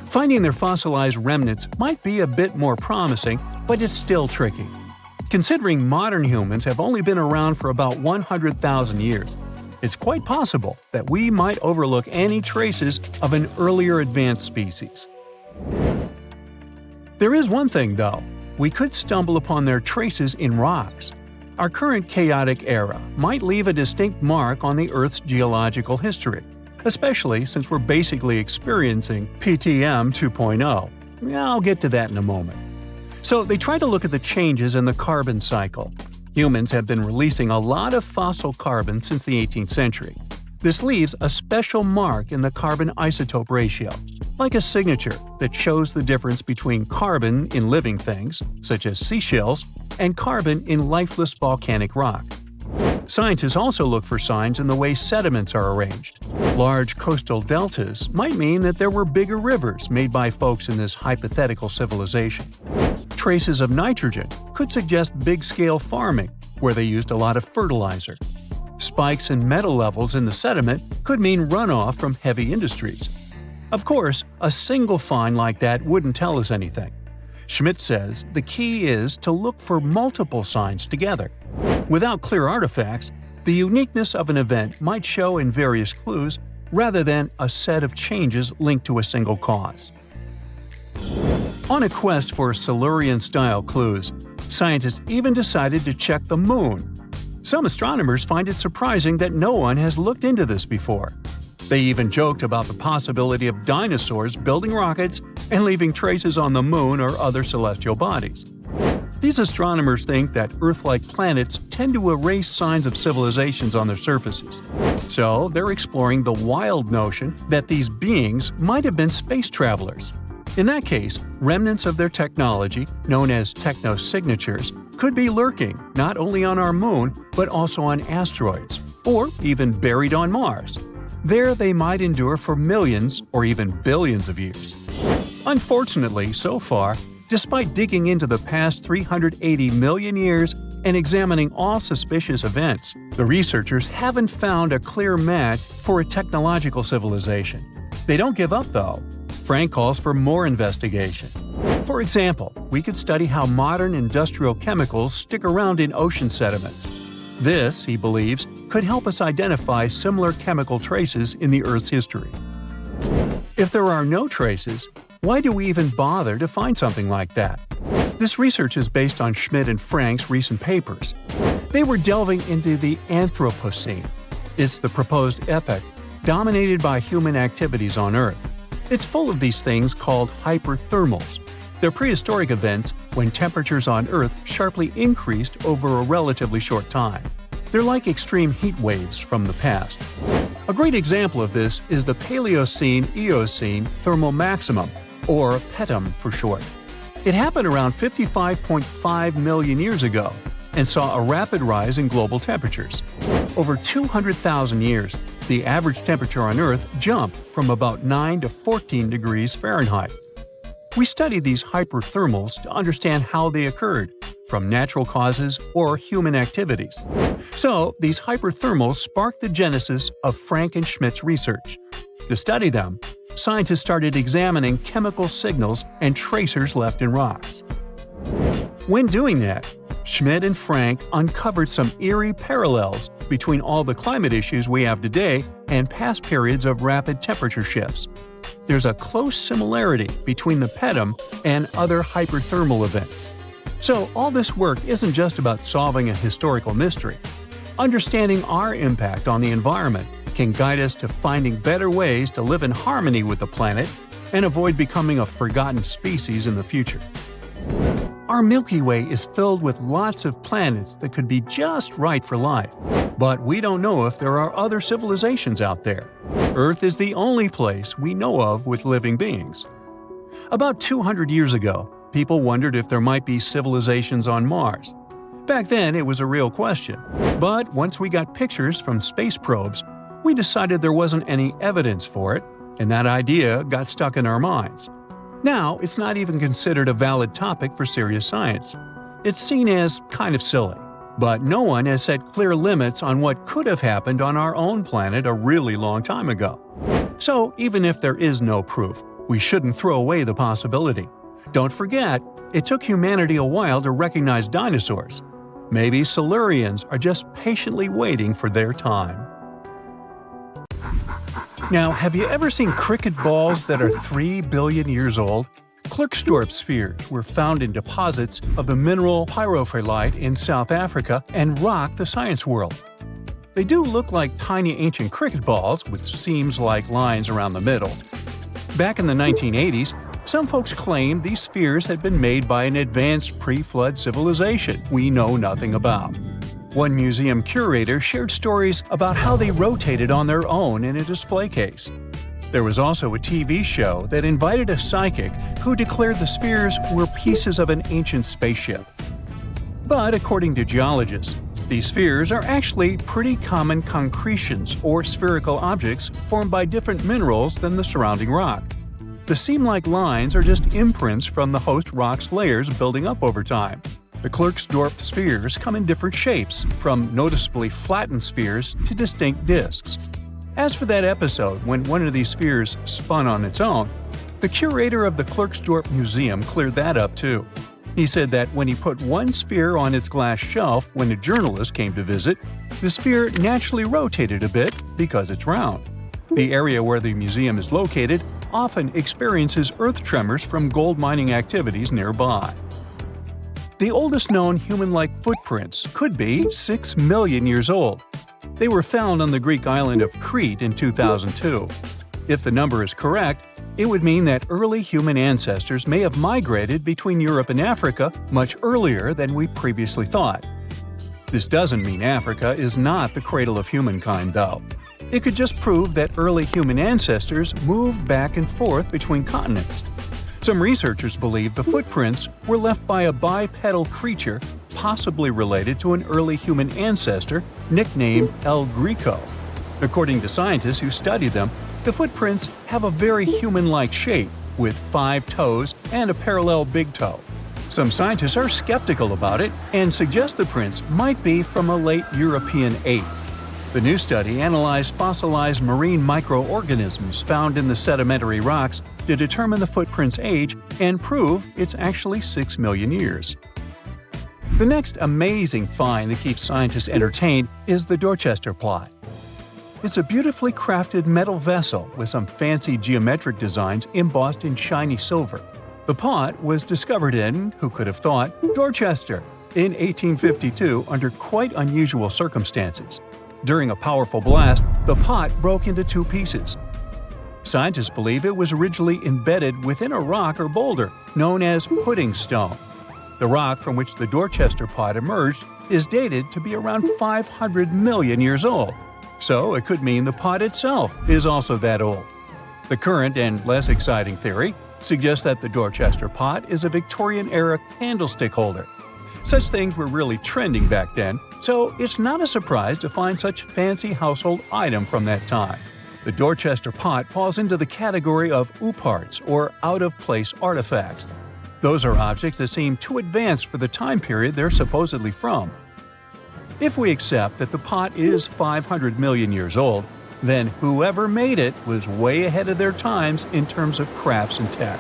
Finding their fossilized remnants might be a bit more promising, but it's still tricky. Considering modern humans have only been around for about 100,000 years, it's quite possible that we might overlook any traces of an earlier advanced species. There is one thing, though. We could stumble upon their traces in rocks. Our current chaotic era might leave a distinct mark on the Earth's geological history, especially since we're basically experiencing PTM 2.0. I'll get to that in a moment. So they try to look at the changes in the carbon cycle. Humans have been releasing a lot of fossil carbon since the 18th century. This leaves a special mark in the carbon isotope ratio, like a signature that shows the difference between carbon in living things, such as seashells, and carbon in lifeless volcanic rock. Scientists also look for signs in the way sediments are arranged. Large coastal deltas might mean that there were bigger rivers made by folks in this hypothetical civilization. Traces of nitrogen could suggest big-scale farming, where they used a lot of fertilizer. Spikes in metal levels in the sediment could mean runoff from heavy industries. Of course, a single find like that wouldn't tell us anything. Schmidt says the key is to look for multiple signs together. Without clear artifacts, the uniqueness of an event might show in various clues rather than a set of changes linked to a single cause. On a quest for Silurian-style clues, scientists even decided to check the Moon. Some astronomers find it surprising that no one has looked into this before. They even joked about the possibility of dinosaurs building rockets and leaving traces on the Moon or other celestial bodies. These astronomers think that Earth-like planets tend to erase signs of civilizations on their surfaces. So they're exploring the wild notion that these beings might have been space travelers. In that case, remnants of their technology, known as technosignatures, could be lurking not only on our Moon, but also on asteroids, or even buried on Mars. There they might endure for millions or even billions of years. Unfortunately, so far, despite digging into the past 380 million years and examining all suspicious events, the researchers haven't found a clear match for a technological civilization. They don't give up, though. Frank calls for more investigation. For example, we could study how modern industrial chemicals stick around in ocean sediments. This, he believes, could help us identify similar chemical traces in the Earth's history. If there are no traces, why do we even bother to find something like that? This research is based on Schmidt and Frank's recent papers. They were delving into the Anthropocene. It's the proposed epoch dominated by human activities on Earth. It's full of these things called hyperthermals. They're prehistoric events when temperatures on Earth sharply increased over a relatively short time. They're like extreme heat waves from the past. A great example of this is the Paleocene-Eocene thermal maximum, or PETM for short. It happened around 55.5 million years ago and saw a rapid rise in global temperatures. Over 200,000 years, the average temperature on Earth jumped from about 9 to 14 degrees Fahrenheit. We study these hyperthermals to understand how they occurred, from natural causes or human activities. So, these hyperthermals sparked the genesis of Frank and Schmidt's research. To study them, scientists started examining chemical signals and tracers left in rocks. When doing that, Schmidt and Frank uncovered some eerie parallels between all the climate issues we have today and past periods of rapid temperature shifts. There's a close similarity between the PETM and other hyperthermal events. So all this work isn't just about solving a historical mystery. Understanding our impact on the environment can guide us to finding better ways to live in harmony with the planet and avoid becoming a forgotten species in the future. Our Milky Way is filled with lots of planets that could be just right for life, but we don't know if there are other civilizations out there. Earth is the only place we know of with living beings. About 200 years ago, people wondered if there might be civilizations on Mars. Back then, it was a real question, but once we got pictures from space probes, we decided there wasn't any evidence for it, and that idea got stuck in our minds. Now, it's not even considered a valid topic for serious science. It's seen as kind of silly. But no one has set clear limits on what could have happened on our own planet a really long time ago. So, even if there is no proof, we shouldn't throw away the possibility. Don't forget, it took humanity a while to recognize dinosaurs. Maybe Silurians are just patiently waiting for their time. Now, have you ever seen cricket balls that are 3 billion years old? Klerksdorp spheres were found in deposits of the mineral pyrophyllite in South Africa and rock the science world. They do look like tiny ancient cricket balls with seams-like lines around the middle. Back in the 1980s, some folks claimed these spheres had been made by an advanced pre-flood civilization we know nothing about. One museum curator shared stories about how they rotated on their own in a display case. There was also a TV show that invited a psychic who declared the spheres were pieces of an ancient spaceship. But according to geologists, these spheres are actually pretty common concretions or spherical objects formed by different minerals than the surrounding rock. The seam-like lines are just imprints from the host rock's layers building up over time. The Klerksdorp spheres come in different shapes, from noticeably flattened spheres to distinct discs. As for that episode when one of these spheres spun on its own, the curator of the Klerksdorp Museum cleared that up too. He said that when he put one sphere on its glass shelf when a journalist came to visit, the sphere naturally rotated a bit because it's round. The area where the museum is located often experiences earth tremors from gold mining activities nearby. The oldest known human-like footprints could be 6 million years old. They were found on the Greek island of Crete in 2002. If the number is correct, it would mean that early human ancestors may have migrated between Europe and Africa much earlier than we previously thought. This doesn't mean Africa is not the cradle of humankind, though. It could just prove that early human ancestors moved back and forth between continents. Some researchers believe the footprints were left by a bipedal creature possibly related to an early human ancestor nicknamed El Greco. According to scientists who studied them, the footprints have a very human-like shape, with 5 toes and a parallel big toe. Some scientists are skeptical about it and suggest the prints might be from a late European ape. The new study analyzed fossilized marine microorganisms found in the sedimentary rocks to determine the footprint's age and prove it's actually 6 million years. The next amazing find that keeps scientists entertained is the Dorchester pot. It's a beautifully crafted metal vessel with some fancy geometric designs embossed in shiny silver. The pot was discovered in, who could have thought, Dorchester in 1852 under quite unusual circumstances. During a powerful blast, the pot broke into 2 pieces. Scientists believe it was originally embedded within a rock or boulder known as pudding stone. The rock from which the Dorchester pot emerged is dated to be around 500 million years old, so it could mean the pot itself is also that old. The current and less exciting theory suggests that the Dorchester pot is a Victorian-era candlestick holder. Such things were really trending back then, so it's not a surprise to find such fancy household item from that time. The Dorchester pot falls into the category of ooparts, or out-of-place artifacts. Those are objects that seem too advanced for the time period they're supposedly from. If we accept that the pot is 500 million years old, then whoever made it was way ahead of their times in terms of crafts and tech.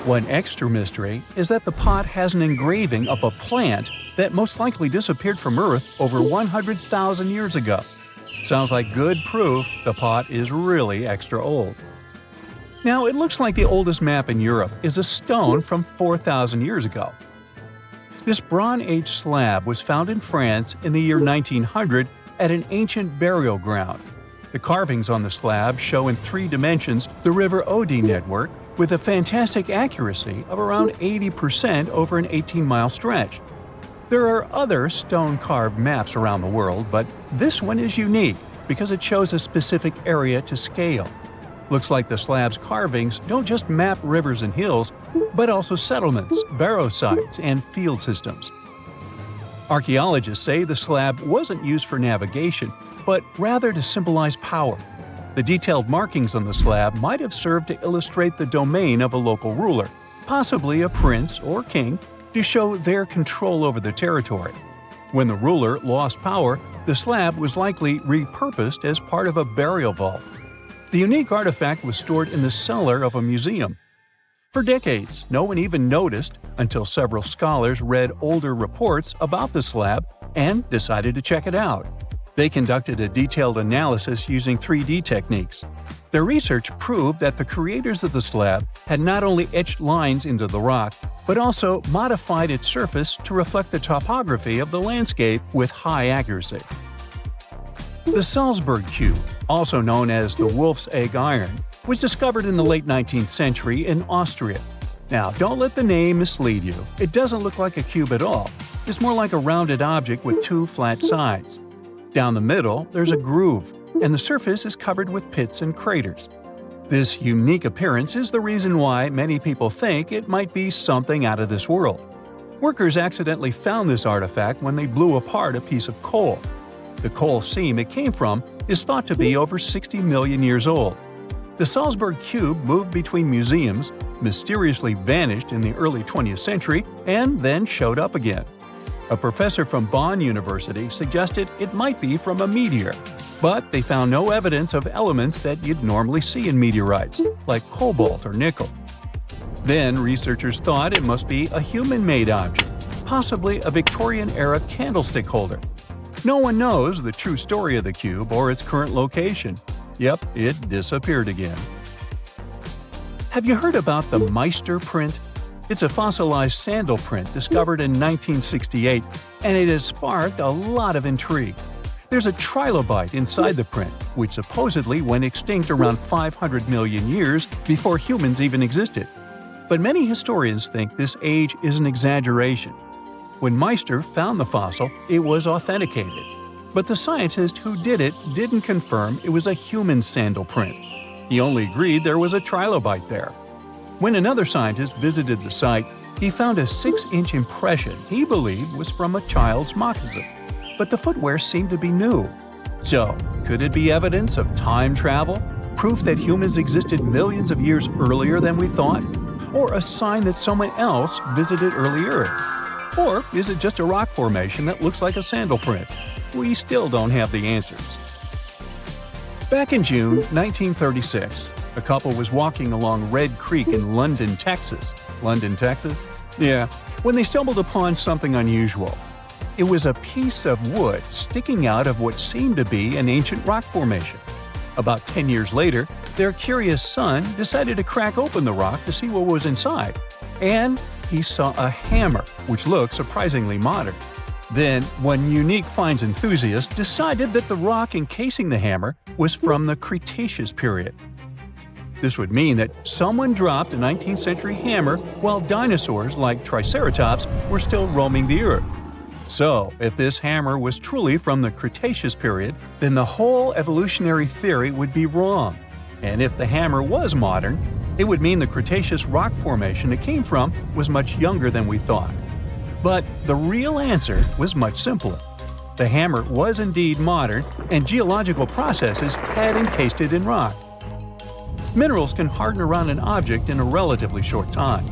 One extra mystery is that the pot has an engraving of a plant that most likely disappeared from Earth over 100,000 years ago. Sounds like good proof the pot is really extra old. Now, it looks like the oldest map in Europe is a stone from 4,000 years ago. This Bronze Age slab was found in France in the year 1900 at an ancient burial ground. The carvings on the slab show in 3 dimensions the River Odey network with a fantastic accuracy of around 80% over an 18-mile stretch. There are other stone-carved maps around the world, but this one is unique because it shows a specific area to scale. Looks like the slab's carvings don't just map rivers and hills, but also settlements, barrow sites, and field systems. Archaeologists say the slab wasn't used for navigation, but rather to symbolize power. The detailed markings on the slab might have served to illustrate the domain of a local ruler, possibly a prince or king, to show their control over the territory. When the ruler lost power, the slab was likely repurposed as part of a burial vault. The unique artifact was stored in the cellar of a museum. For decades, no one even noticed until several scholars read older reports about the slab and decided to check it out. They conducted a detailed analysis using 3D techniques. Their research proved that the creators of the slab had not only etched lines into the rock, but also modified its surface to reflect the topography of the landscape with high accuracy. The Salzburg cube, also known as the wolf's egg iron, was discovered in the late 19th century in Austria. Now, don't let the name mislead you. It doesn't look like a cube at all. It's more like a rounded object with 2 flat sides. Down the middle, there's a groove, and the surface is covered with pits and craters. This unique appearance is the reason why many people think it might be something out of this world. Workers accidentally found this artifact when they blew apart a piece of coal. The coal seam it came from is thought to be over 60 million years old. The Salzburg cube moved between museums, mysteriously vanished in the early 20th century, and then showed up again. A professor from Bonn University suggested it might be from a meteor, but they found no evidence of elements that you'd normally see in meteorites, like cobalt or nickel. Then researchers thought it must be a human-made object, possibly a Victorian-era candlestick holder. No one knows the true story of the cube or its current location. Yep, it disappeared again. Have you heard about the Meister print? It's a fossilized sandal print discovered in 1968, and it has sparked a lot of intrigue. There's a trilobite inside the print, which supposedly went extinct around 500 million years before humans even existed. But many historians think this age is an exaggeration. When Meister found the fossil, it was authenticated. But the scientist who did it didn't confirm it was a human sandal print. He only agreed there was a trilobite there. When another scientist visited the site, he found a 6-inch impression he believed was from a child's moccasin. But the footwear seemed to be new. So, could it be evidence of time travel? Proof that humans existed millions of years earlier than we thought? Or a sign that someone else visited early Earth? Or is it just a rock formation that looks like a sandal print? We still don't have the answers. Back in June 1936, a couple was walking along Red Creek in London, Texas. London, Texas? Yeah, when they stumbled upon something unusual. It was a piece of wood sticking out of what seemed to be an ancient rock formation. About 10 years later, their curious son decided to crack open the rock to see what was inside. And he saw a hammer, which looked surprisingly modern. Then, one unique finds enthusiast decided that the rock encasing the hammer was from the Cretaceous period. This would mean that someone dropped a 19th century hammer while dinosaurs like Triceratops were still roaming the earth. So, if this hammer was truly from the Cretaceous period, then the whole evolutionary theory would be wrong. And if the hammer was modern, it would mean the Cretaceous rock formation it came from was much younger than we thought. But the real answer was much simpler. The hammer was indeed modern, and geological processes had encased it in rock. Minerals can harden around an object in a relatively short time.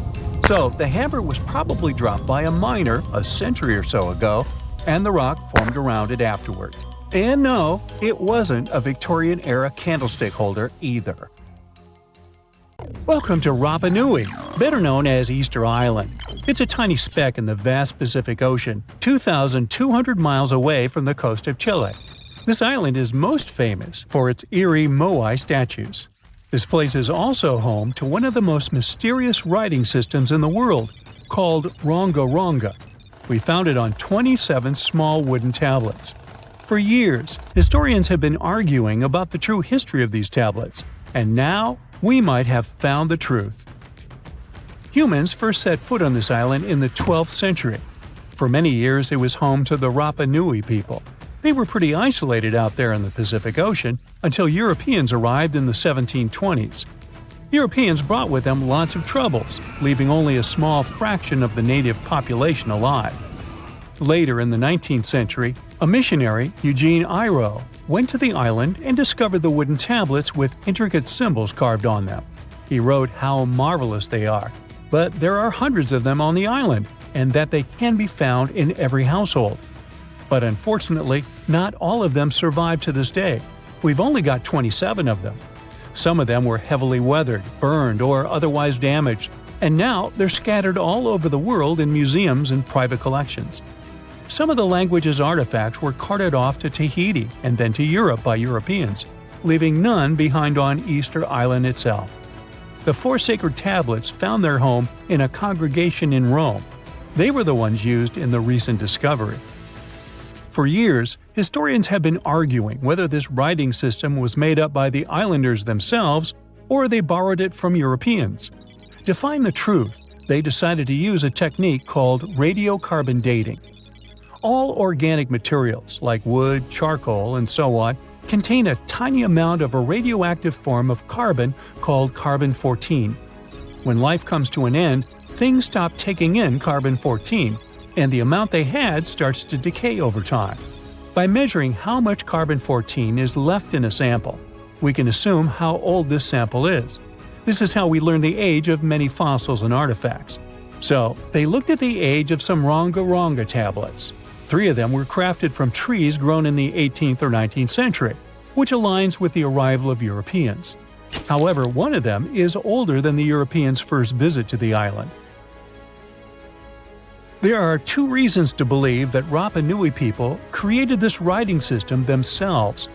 So, the hammer was probably dropped by a miner a century or so ago, and the rock formed around it afterwards. And no, it wasn't a Victorian-era candlestick holder either. Welcome to Rapa Nui, better known as Easter Island. It's a tiny speck in the vast Pacific Ocean, 2,200 miles away from the coast of Chile. This island is most famous for its eerie moai statues. This place is also home to one of the most mysterious writing systems in the world, called Ronga Ronga. We found it on 27 small wooden tablets. For years, historians have been arguing about the true history of these tablets, and now we might have found the truth. Humans first set foot on this island in the 12th century. For many years, it was home to the Rapa Nui people. They were pretty isolated out there in the Pacific Ocean until Europeans arrived in the 1720s. Europeans brought with them lots of troubles, leaving only a small fraction of the native population alive. Later in the 19th century, a missionary, Eugene Iro, went to the island and discovered the wooden tablets with intricate symbols carved on them. He wrote how marvelous they are, but there are hundreds of them on the island, and that they can be found in every household. But unfortunately, not all of them survive to this day. We've only got 27 of them. Some of them were heavily weathered, burned, or otherwise damaged, and now they're scattered all over the world in museums and private collections. Some of the language's artifacts were carted off to Tahiti and then to Europe by Europeans, leaving none behind on Easter Island itself. The 4 sacred tablets found their home in a congregation in Rome. They were the ones used in the recent discovery. For years, historians have been arguing whether this writing system was made up by the islanders themselves or they borrowed it from Europeans. To find the truth, they decided to use a technique called radiocarbon dating. All organic materials, like wood, charcoal, and so on, contain a tiny amount of a radioactive form of carbon called carbon-14. When life comes to an end, things stop taking in carbon-14, and the amount they had starts to decay over time. By measuring how much carbon-14 is left in a sample, we can assume how old this sample is. This is how we learn the age of many fossils and artifacts. So, they looked at the age of some Ronga-Ronga tablets. 3 of them were crafted from trees grown in the 18th or 19th century, which aligns with the arrival of Europeans. However, one of them is older than the Europeans' first visit to the island. There are 2 reasons to believe that Rapa Nui people created this writing system themselves.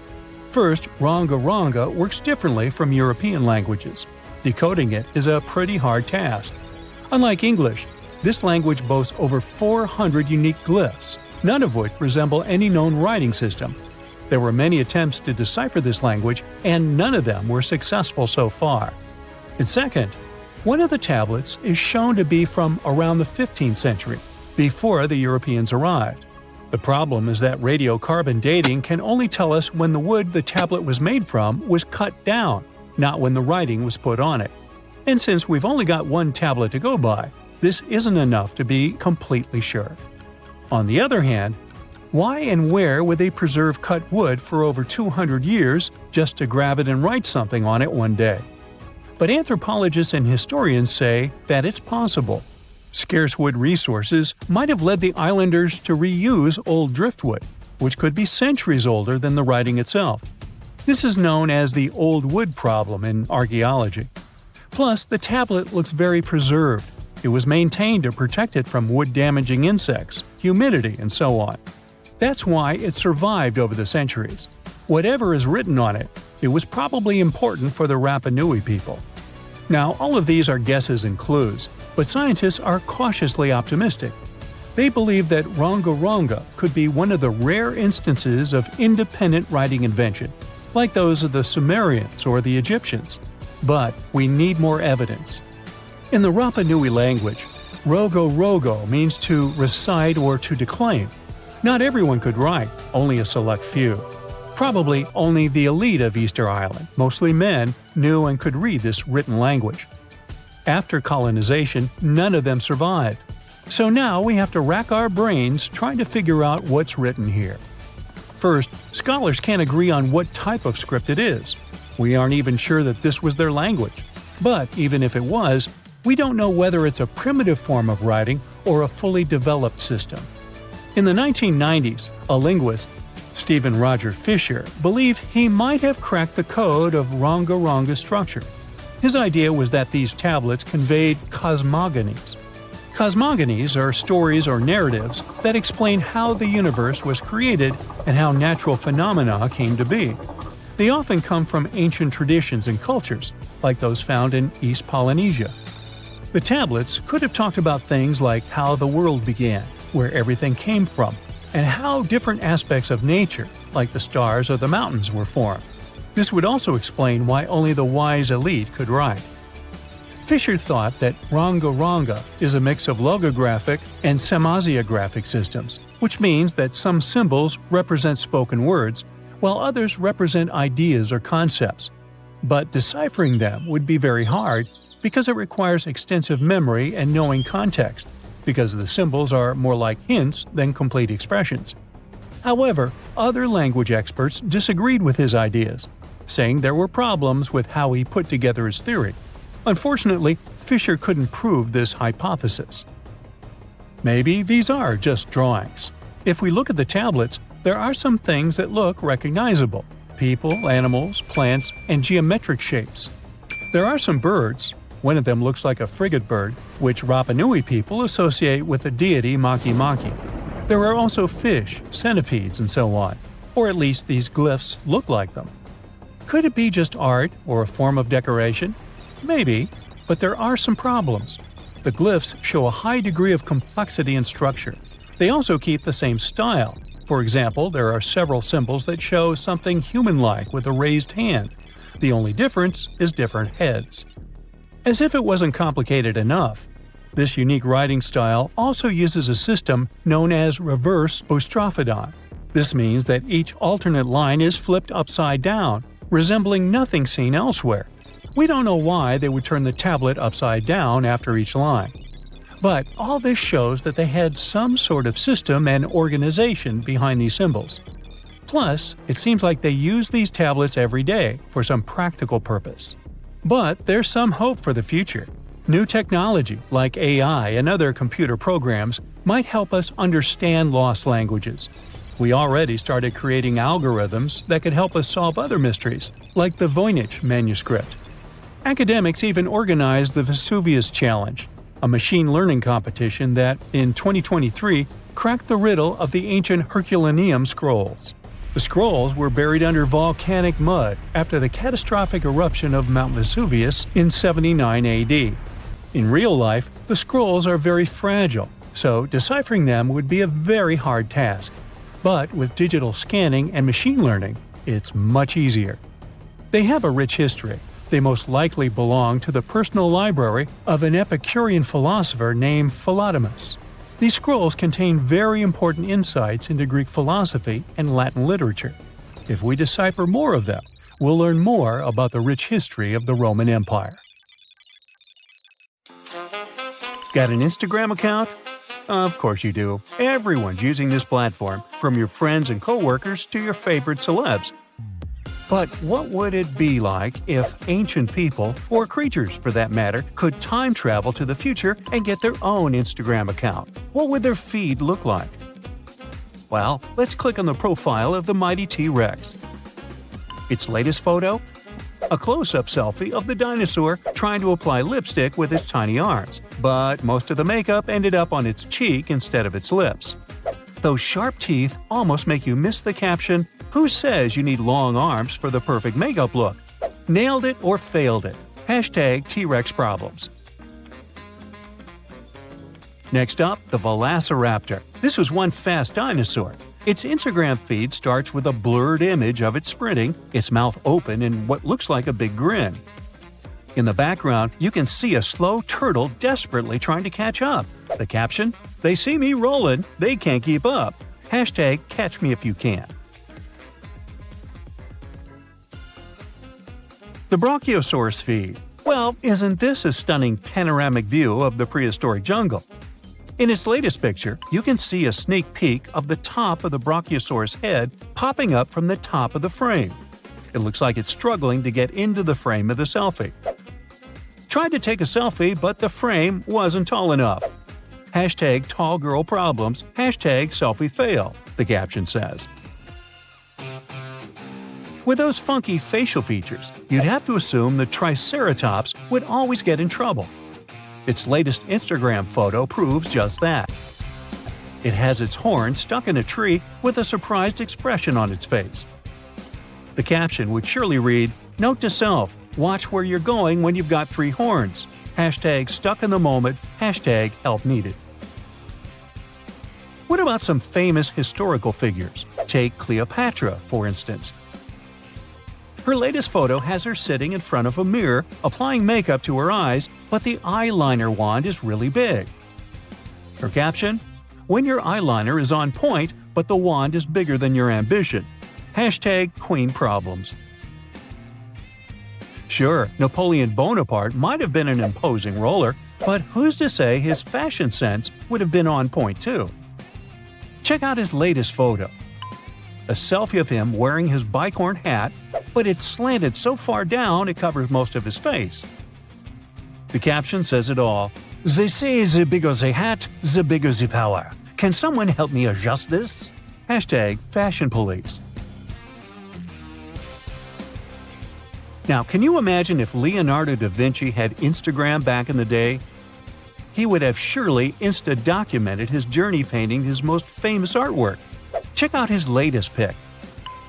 First, Ronga-Ronga works differently from European languages. Decoding it is a pretty hard task. Unlike English, this language boasts over 400 unique glyphs, none of which resemble any known writing system. There were many attempts to decipher this language, and none of them were successful so far. And second, one of the tablets is shown to be from around the 15th century, before the Europeans arrived. The problem is that radiocarbon dating can only tell us when the wood the tablet was made from was cut down, not when the writing was put on it. And since we've only got one tablet to go by, this isn't enough to be completely sure. On the other hand, why and where would they preserve cut wood for over 200 years just to grab it and write something on it one day? But anthropologists and historians say that it's possible. Scarce wood resources might have led the islanders to reuse old driftwood, which could be centuries older than the writing itself. This is known as the old wood problem in archaeology. Plus, the tablet looks very preserved. It was maintained to protect it from wood-damaging insects, humidity, and so on. That's why it survived over the centuries. Whatever is written on it, it was probably important for the Rapa Nui people. Now, all of these are guesses and clues, but scientists are cautiously optimistic. They believe that Ronga-Ronga could be one of the rare instances of independent writing invention, like those of the Sumerians or the Egyptians. But we need more evidence. In the Rapa Nui language, rogo-rogo means to recite or to declaim. Not everyone could write, only a select few. Probably only the elite of Easter Island, mostly men, knew and could read this written language. After colonization, none of them survived. So now we have to rack our brains trying to figure out what's written here. First, scholars can't agree on what type of script it is. We aren't even sure that this was their language. But even if it was, we don't know whether it's a primitive form of writing or a fully developed system. In the 1990s, a linguist, Stephen Roger Fisher, believed he might have cracked the code of Ronga-Ronga structure. His idea was that these tablets conveyed cosmogonies. Cosmogonies are stories or narratives that explain how the universe was created and how natural phenomena came to be. They often come from ancient traditions and cultures, like those found in East Polynesia. The tablets could have talked about things like how the world began, where everything came from, and how different aspects of nature, like the stars or the mountains were formed. This would also explain why only the wise elite could write. Fisher thought that Ranga is a mix of logographic and semasiographic systems, which means that some symbols represent spoken words, while others represent ideas or concepts. But deciphering them would be very hard because it requires extensive memory and knowing context, because the symbols are more like hints than complete expressions. However, other language experts disagreed with his ideas, saying there were problems with how he put together his theory. Unfortunately, Fisher couldn't prove this hypothesis. Maybe these are just drawings. If we look at the tablets, there are some things that look recognizable: people, animals, plants, and geometric shapes. There are some birds. One of them looks like a frigate bird, which Rapa Nui people associate with the deity Maki Maki. There are also fish, centipedes, and so on, or at least these glyphs look like them. Could it be just art or a form of decoration? Maybe, but there are some problems. The glyphs show a high degree of complexity and structure. They also keep the same style. For example, there are several symbols that show something human-like with a raised hand. The only difference is different heads. As if it wasn't complicated enough, this unique writing style also uses a system known as reverse boustrophodon. This means that each alternate line is flipped upside down, resembling nothing seen elsewhere. We don't know why they would turn the tablet upside down after each line. But all this shows that they had some sort of system and organization behind these symbols. Plus, it seems like they use these tablets every day for some practical purpose. But there's some hope for the future. New technology, like AI and other computer programs, might help us understand lost languages. We already started creating algorithms that could help us solve other mysteries, like the Voynich manuscript. Academics even organized the Vesuvius Challenge, a machine learning competition that, in 2023, cracked the riddle of the ancient Herculaneum scrolls. The scrolls were buried under volcanic mud after the catastrophic eruption of Mount Vesuvius in 79 AD. In real life, the scrolls are very fragile, so deciphering them would be a very hard task. But with digital scanning and machine learning, it's much easier. They have a rich history. They most likely belong to the personal library of an Epicurean philosopher named Philodemus. These scrolls contain very important insights into Greek philosophy and Latin literature. If we decipher more of them, we'll learn more about the rich history of the Roman Empire. Got an Instagram account? Of course you do. Everyone's using this platform, from your friends and coworkers to your favorite celebs. But what would it be like if ancient people, or creatures for that matter, could time travel to the future and get their own Instagram account? What would their feed look like? Well, let's click on the profile of the mighty T-Rex. Its latest photo? A close-up selfie of the dinosaur trying to apply lipstick with its tiny arms, but most of the makeup ended up on its cheek instead of its lips. Those sharp teeth almost make you miss the caption, "Who says you need long arms for the perfect makeup look?" Nailed it or failed it. Hashtag T-Rex problems. Next up, the Velociraptor. This was one fast dinosaur. Its Instagram feed starts with a blurred image of it sprinting, its mouth open in what looks like a big grin. In the background, you can see a slow turtle desperately trying to catch up. The caption? "They see me rolling, they can't keep up." Hashtag catch me if you can. The Brachiosaurus feed. Well, isn't this a stunning panoramic view of the prehistoric jungle? In its latest picture, you can see a sneak peek of the top of the Brachiosaurus head popping up from the top of the frame. It looks like it's struggling to get into the frame of the selfie. Tried to take a selfie, but the frame wasn't tall enough. Hashtag tall girl problems, hashtag selfie fail, the caption says. With those funky facial features, you'd have to assume the Triceratops would always get in trouble. Its latest Instagram photo proves just that. It has its horn stuck in a tree with a surprised expression on its face. The caption would surely read, "Note to self, watch where you're going when you've got 3 horns. Hashtag stuck in the moment, hashtag help needed." What about some famous historical figures? Take Cleopatra, for instance. Her latest photo has her sitting in front of a mirror, applying makeup to her eyes, but the eyeliner wand is really big. Her caption? When your eyeliner is on point, but the wand is bigger than your ambition. Hashtag Queen Problems. Sure, Napoleon Bonaparte might have been an imposing ruler, but who's to say his fashion sense would have been on point too? Check out his latest photo. A selfie of him wearing his bicorn hat, but it's slanted so far down it covers most of his face. The caption says it all. They say the bigger the hat, the bigger the power. Can someone help me adjust this? Hashtag Fashion Police. Now, can you imagine if Leonardo da Vinci had Instagram back in the day? He would have surely insta-documented his journey painting his most famous artwork. Check out his latest pic.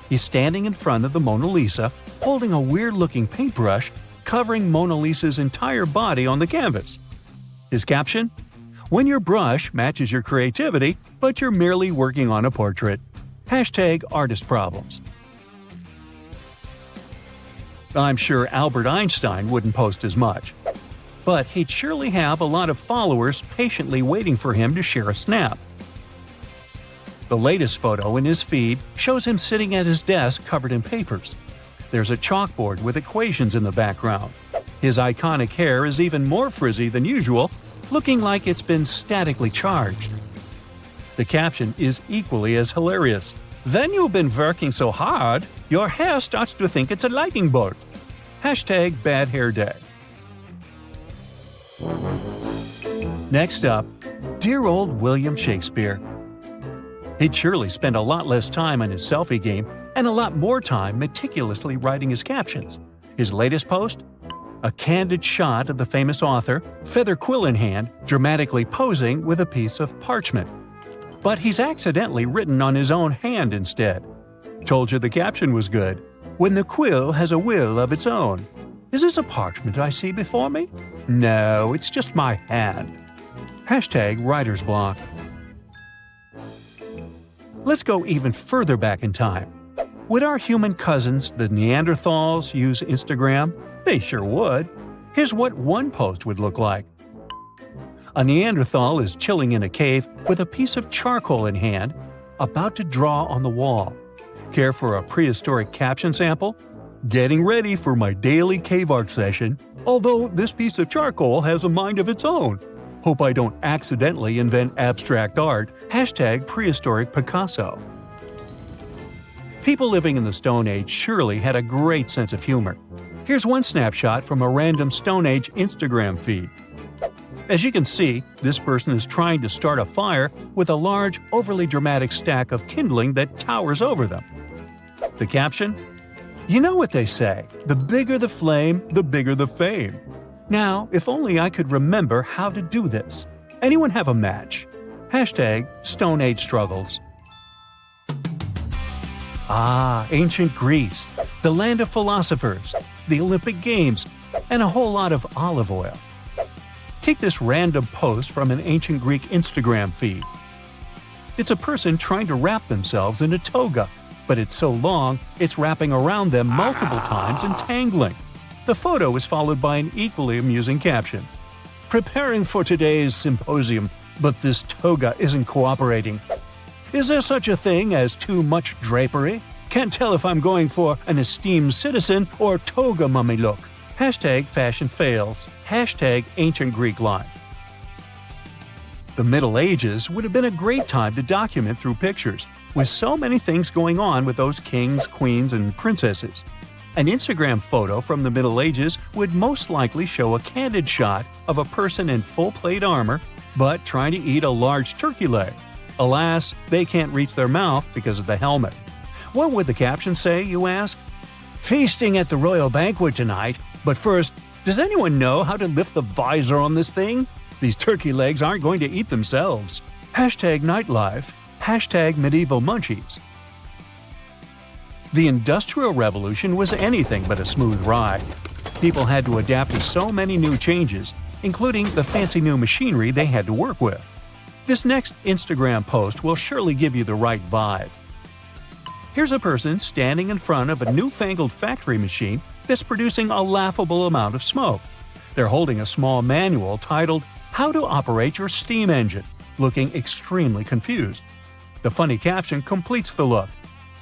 He's standing in front of the Mona Lisa, holding a weird-looking paintbrush, covering Mona Lisa's entire body on the canvas. His caption? When your brush matches your creativity, but you're merely working on a portrait. Hashtag Artist Problems. I'm sure Albert Einstein wouldn't post as much. But he'd surely have a lot of followers patiently waiting for him to share a snap. The latest photo in his feed shows him sitting at his desk covered in papers. There's a chalkboard with equations in the background. His iconic hair is even more frizzy than usual, looking like it's been statically charged. The caption is equally as hilarious. Then you've been working so hard, your hair starts to think it's a lightning bolt. Hashtag Bad Hair Day. Next up, dear old William Shakespeare. He'd surely spend a lot less time on his selfie game and a lot more time meticulously writing his captions. His latest post? A candid shot of the famous author, feather quill in hand, dramatically posing with a piece of parchment. But he's accidentally written on his own hand instead. Told you the caption was good. When the quill has a will of its own. Is this a parchment I see before me? No, it's just my hand. Hashtag writer's block. Let's go even further back in time. Would our human cousins, the Neanderthals, use Instagram? They sure would. Here's what one post would look like. A Neanderthal is chilling in a cave with a piece of charcoal in hand, about to draw on the wall. Care for a prehistoric caption sample? Getting ready for my daily cave art session, although this piece of charcoal has a mind of its own. Hope I don't accidentally invent abstract art. Hashtag prehistoric Picasso. People living in the Stone Age surely had a great sense of humor. Here's one snapshot from a random Stone Age Instagram feed. As you can see, this person is trying to start a fire with a large, overly dramatic stack of kindling that towers over them. The caption? You know what they say, the bigger the flame, the bigger the fame. Now, if only I could remember how to do this. Anyone have a match? Hashtag Stone Age Struggles. Ah, ancient Greece, the land of philosophers, the Olympic Games, and a whole lot of olive oil. Take this random post from an ancient Greek Instagram feed. It's a person trying to wrap themselves in a toga, but it's so long, it's wrapping around them multiple times and tangling. The photo is followed by an equally amusing caption. Preparing for today's symposium, but this toga isn't cooperating. Is there such a thing as too much drapery? Can't tell if I'm going for an esteemed citizen or toga mummy look. Hashtag fashion fails. Hashtag ancient Greek life. The Middle Ages would have been a great time to document through pictures, with so many things going on with those kings, queens, and princesses. An Instagram photo from the Middle Ages would most likely show a candid shot of a person in full plate armor, but trying to eat a large turkey leg. Alas, they can't reach their mouth because of the helmet. What would the caption say, you ask? Feasting at the royal banquet tonight, but first, does anyone know how to lift the visor on this thing? These turkey legs aren't going to eat themselves. Hashtag nightlife. Hashtag medieval munchies. The Industrial Revolution was anything but a smooth ride. People had to adapt to so many new changes, including the fancy new machinery they had to work with. This next Instagram post will surely give you the right vibe. Here's a person standing in front of a newfangled factory machine that's producing a laughable amount of smoke. They're holding a small manual titled "How to Operate Your Steam Engine," looking extremely confused. The funny caption completes the look.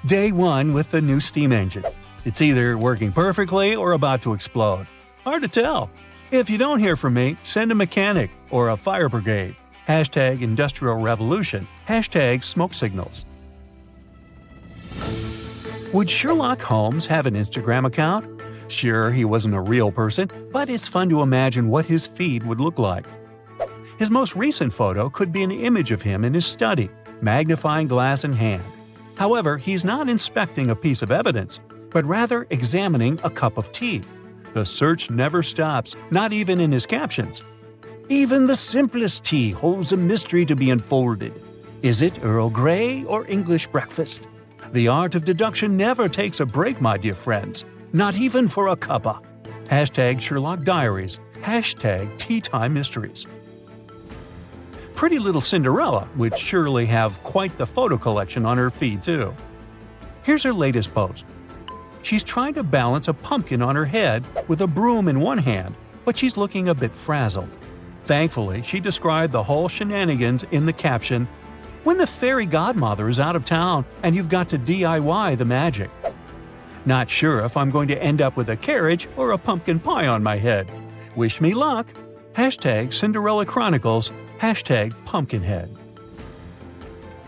Day 1 with the new steam engine. It's either working perfectly or about to explode. Hard to tell. If you don't hear from me, send a mechanic or a fire brigade. Hashtag Industrial Revolution. Hashtag Smoke Signals. Would Sherlock Holmes have an Instagram account? Sure, he wasn't a real person, but it's fun to imagine what his feed would look like. His most recent photo could be an image of him in his study, magnifying glass in hand. However, he's not inspecting a piece of evidence, but rather examining a cup of tea. The search never stops, not even in his captions. Even the simplest tea holds a mystery to be unfolded. Is it Earl Grey or English breakfast? The art of deduction never takes a break, my dear friends. Not even for a cuppa. Hashtag Sherlock Diaries. Hashtag Tea Time Mysteries. Pretty Little Cinderella would surely have quite the photo collection on her feed, too. Here's her latest post. She's trying to balance a pumpkin on her head with a broom in one hand, but she's looking a bit frazzled. Thankfully, she described the whole shenanigans in the caption, "When the fairy godmother is out of town and you've got to DIY the magic. Not sure if I'm going to end up with a carriage or a pumpkin pie on my head. Wish me luck." Hashtag Cinderella Chronicles. Hashtag Pumpkinhead.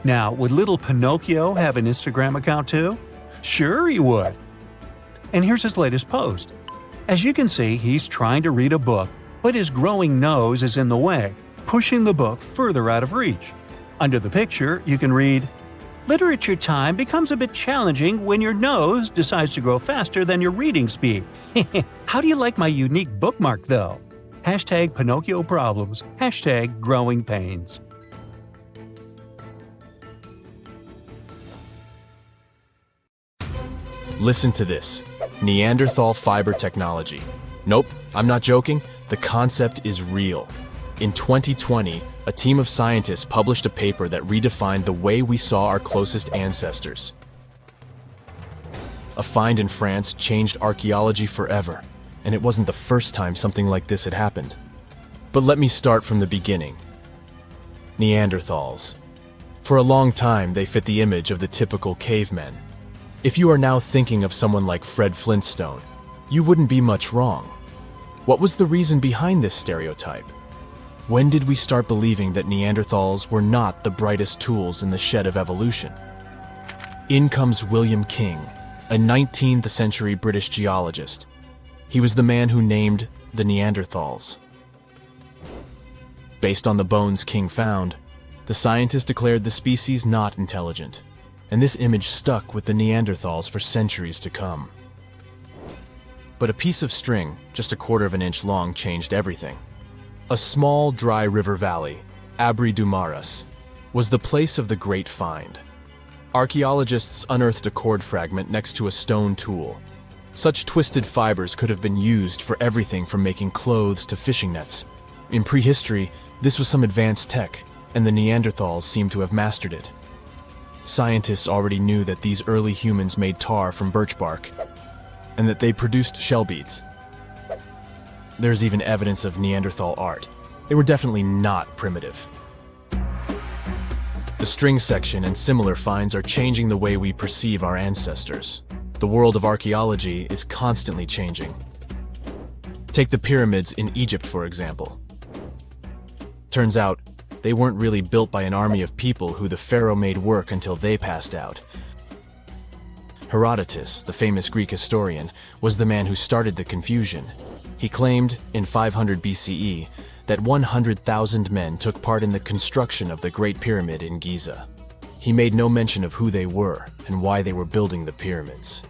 Now, would little Pinocchio have an Instagram account too? Sure he would. And here's his latest post. As you can see, he's trying to read a book, but his growing nose is in the way, pushing the book further out of reach. Under the picture, you can read, "Literature time becomes a bit challenging when your nose decides to grow faster than your reading speed. How do you like my unique bookmark, though?" Hashtag Pinocchio Problems. Hashtag Growing Pains. Listen to this. Neanderthal fiber technology. Nope, I'm not joking. The concept is real. In 2020, a team of scientists published a paper that redefined the way we saw our closest ancestors. A find in France changed archaeology forever, and it wasn't the first time something like this had happened. But let me start from the beginning. Neanderthals. For a long time, they fit the image of the typical cavemen. If you are now thinking of someone like Fred Flintstone, you wouldn't be much wrong. What was the reason behind this stereotype? When did we start believing that Neanderthals were not the brightest tools in the shed of evolution? In comes William King, a 19th century British geologist. He was the man who named the Neanderthals. Based on the bones King found, the scientist declared the species not intelligent, and this image stuck with the Neanderthals for centuries to come. But a piece of string, just a quarter of an inch long, changed everything. A small, dry river valley, Abri du Maras, was the place of the great find. Archaeologists unearthed a cord fragment next to a stone tool. Such twisted fibers could have been used for everything from making clothes to fishing nets. In prehistory, this was some advanced tech, and the Neanderthals seemed to have mastered it. Scientists already knew that these early humans made tar from birch bark, and that they produced shell beads. There's even evidence of Neanderthal art. They were definitely not primitive. The string section and similar finds are changing the way we perceive our ancestors. The world of archaeology is constantly changing. Take the pyramids in Egypt, for example. Turns out, they weren't really built by an army of people who the pharaoh made work until they passed out. Herodotus, the famous Greek historian, was the man who started the confusion. He claimed, in 500 BCE, that 100,000 men took part in the construction of the Great Pyramid in Giza. He made no mention of who they were and why they were building the pyramids.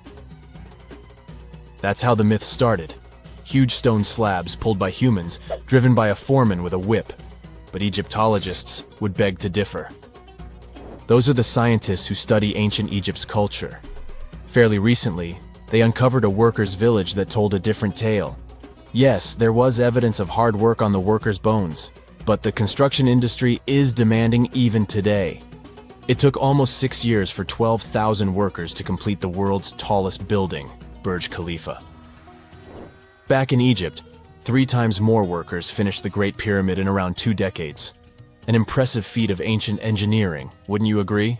That's how the myth started. Huge stone slabs pulled by humans, driven by a foreman with a whip. But Egyptologists would beg to differ. Those are the scientists who study ancient Egypt's culture. Fairly recently, they uncovered a workers' village that told a different tale. Yes, there was evidence of hard work on the workers' bones, but the construction industry is demanding even today. It took almost 6 years for 12,000 workers to complete the world's tallest building, Burj Khalifa. Back in Egypt, 3 times more workers finished the Great Pyramid in around 2 decades. An impressive feat of ancient engineering, wouldn't you agree?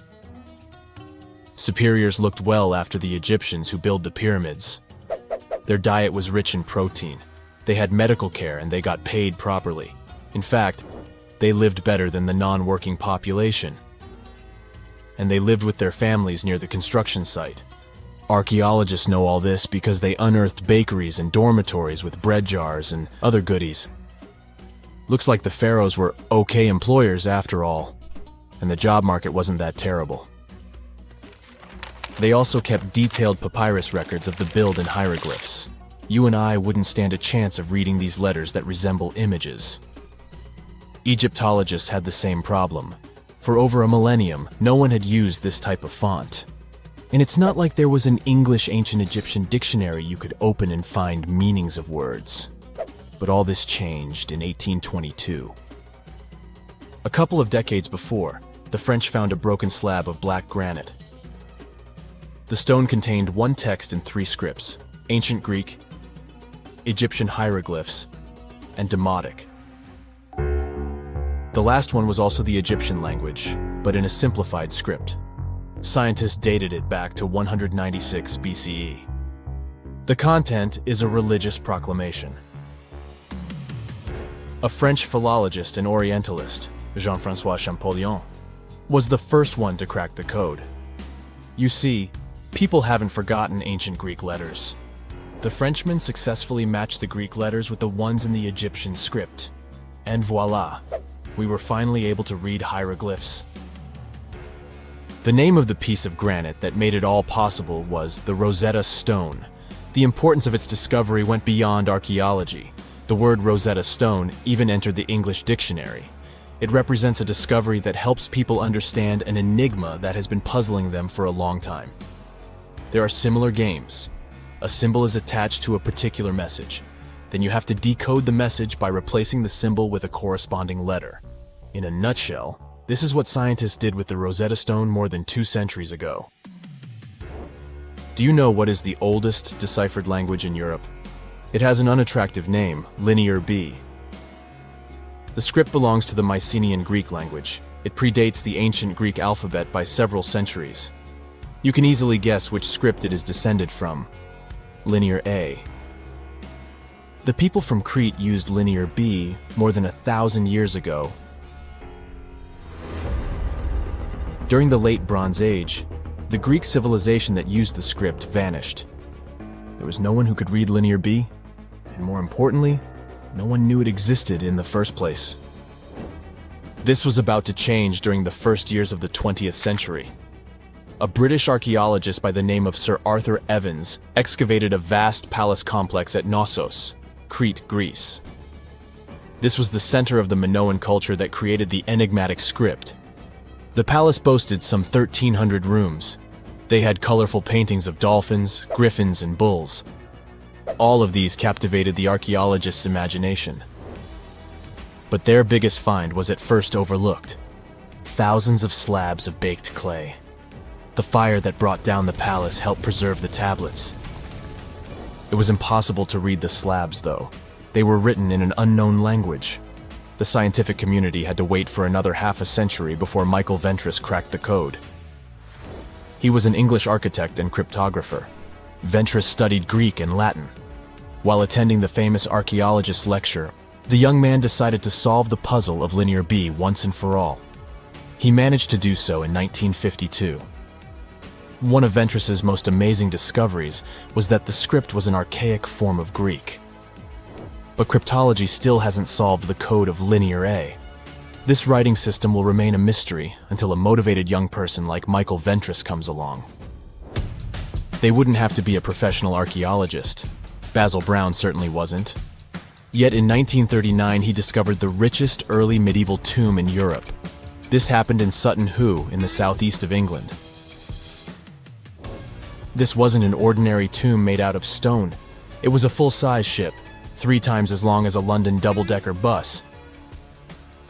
Superiors looked well after the Egyptians who built the pyramids. Their diet was rich in protein. They had medical care and they got paid properly. In fact, they lived better than the non-working population. And they lived with their families near the construction site. Archaeologists know all this because they unearthed bakeries and dormitories with bread jars and other goodies. Looks like the pharaohs were okay employers after all, and the job market wasn't that terrible. They also kept detailed papyrus records of the build and hieroglyphs. You and I wouldn't stand a chance of reading these letters that resemble images. Egyptologists had the same problem. For over a millennium, no one had used this type of font. And it's not like there was an English ancient Egyptian dictionary you could open and find meanings of words. But all this changed in 1822. A couple of decades before, the French found a broken slab of black granite. The stone contained one text in 3 scripts: Ancient Greek, Egyptian hieroglyphs, and Demotic. The last one was also the Egyptian language, but in a simplified script. Scientists dated it back to 196 BCE. The content is a religious proclamation. A French philologist and Orientalist, Jean-François Champollion, was the first one to crack the code. You see, people haven't forgotten ancient Greek letters. The Frenchman successfully matched the Greek letters with the ones in the Egyptian script. And voila, we were finally able to read hieroglyphs. The name of the piece of granite that made it all possible was the Rosetta Stone. The importance of its discovery went beyond archaeology. The word Rosetta Stone even entered the English dictionary. It represents a discovery that helps people understand an enigma that has been puzzling them for a long time. There are similar games. A symbol is attached to a particular message. Then you have to decode the message by replacing the symbol with a corresponding letter. In a nutshell, this is what scientists did with the Rosetta Stone more than 2 centuries ago. Do you know what is the oldest deciphered language in Europe? It has an unattractive name, Linear B. The script belongs to the Mycenaean Greek language. It predates the ancient Greek alphabet by several centuries. You can easily guess which script it is descended from. Linear A. The people from Crete used Linear B more than 1,000 years ago. During the Late Bronze Age, the Greek civilization that used the script vanished. There was no one who could read Linear B, and more importantly, no one knew it existed in the first place. This was about to change during the first years of the 20th century. A British archaeologist by the name of Sir Arthur Evans excavated a vast palace complex at Knossos, Crete, Greece. This was the center of the Minoan culture that created the enigmatic script. The palace boasted some 1,300 rooms. They had colorful paintings of dolphins, griffins, and bulls. All of these captivated the archaeologists' imagination. But their biggest find was at first overlooked: thousands of slabs of baked clay. The fire that brought down the palace helped preserve the tablets. It was impossible to read the slabs, though. They were written in an unknown language. The scientific community had to wait for another half a century before Michael Ventris cracked the code. He was an English architect and cryptographer. Ventris studied Greek and Latin. While attending the famous archaeologist's lecture, the young man decided to solve the puzzle of Linear B once and for all. He managed to do so in 1952. One of Ventris's most amazing discoveries was that the script was an archaic form of Greek. But cryptology still hasn't solved the code of Linear A. This writing system will remain a mystery until a motivated young person like Michael Ventris comes along. They wouldn't have to be a professional archaeologist. Basil Brown certainly wasn't. Yet in 1939 he discovered the richest early medieval tomb in Europe. This happened in Sutton Hoo in the southeast of England. This wasn't an ordinary tomb made out of stone. It was a full-size ship, 3 times as long as a London double-decker bus.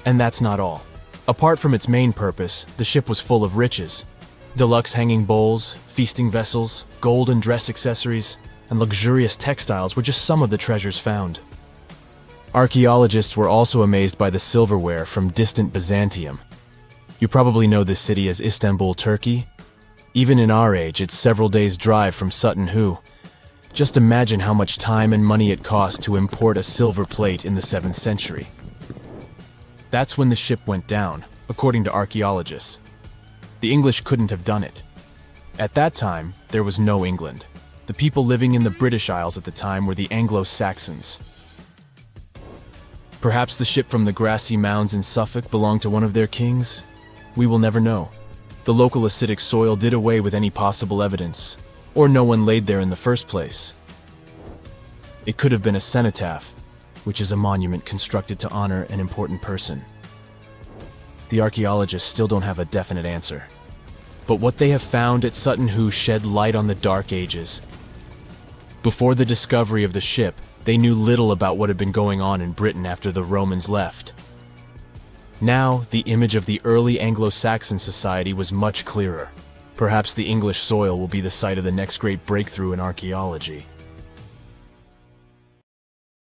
And that's not all. Apart from its main purpose, the ship was full of riches. Deluxe hanging bowls, feasting vessels, gold and dress accessories, and luxurious textiles were just some of the treasures found. Archaeologists were also amazed by the silverware from distant Byzantium. You probably know this city as Istanbul, Turkey. Even in our age, it's several days' drive from Sutton Hoo. Just imagine how much time and money it cost to import a silver plate in the 7th century. That's when the ship went down, according to archaeologists. The English couldn't have done it. At that time, there was no England. The people living in the British Isles at the time were the Anglo-Saxons. Perhaps the ship from the grassy mounds in Suffolk belonged to one of their kings? We will never know. The local acidic soil did away with any possible evidence, or no one laid there in the first place. It could have been a cenotaph, which is a monument constructed to honor an important person. The archaeologists still don't have a definite answer. But what they have found at Sutton Hoo shed light on the Dark Ages. Before the discovery of the ship, they knew little about what had been going on in Britain after the Romans left. Now, the image of the early Anglo-Saxon society was much clearer. Perhaps the English soil will be the site of the next great breakthrough in archaeology.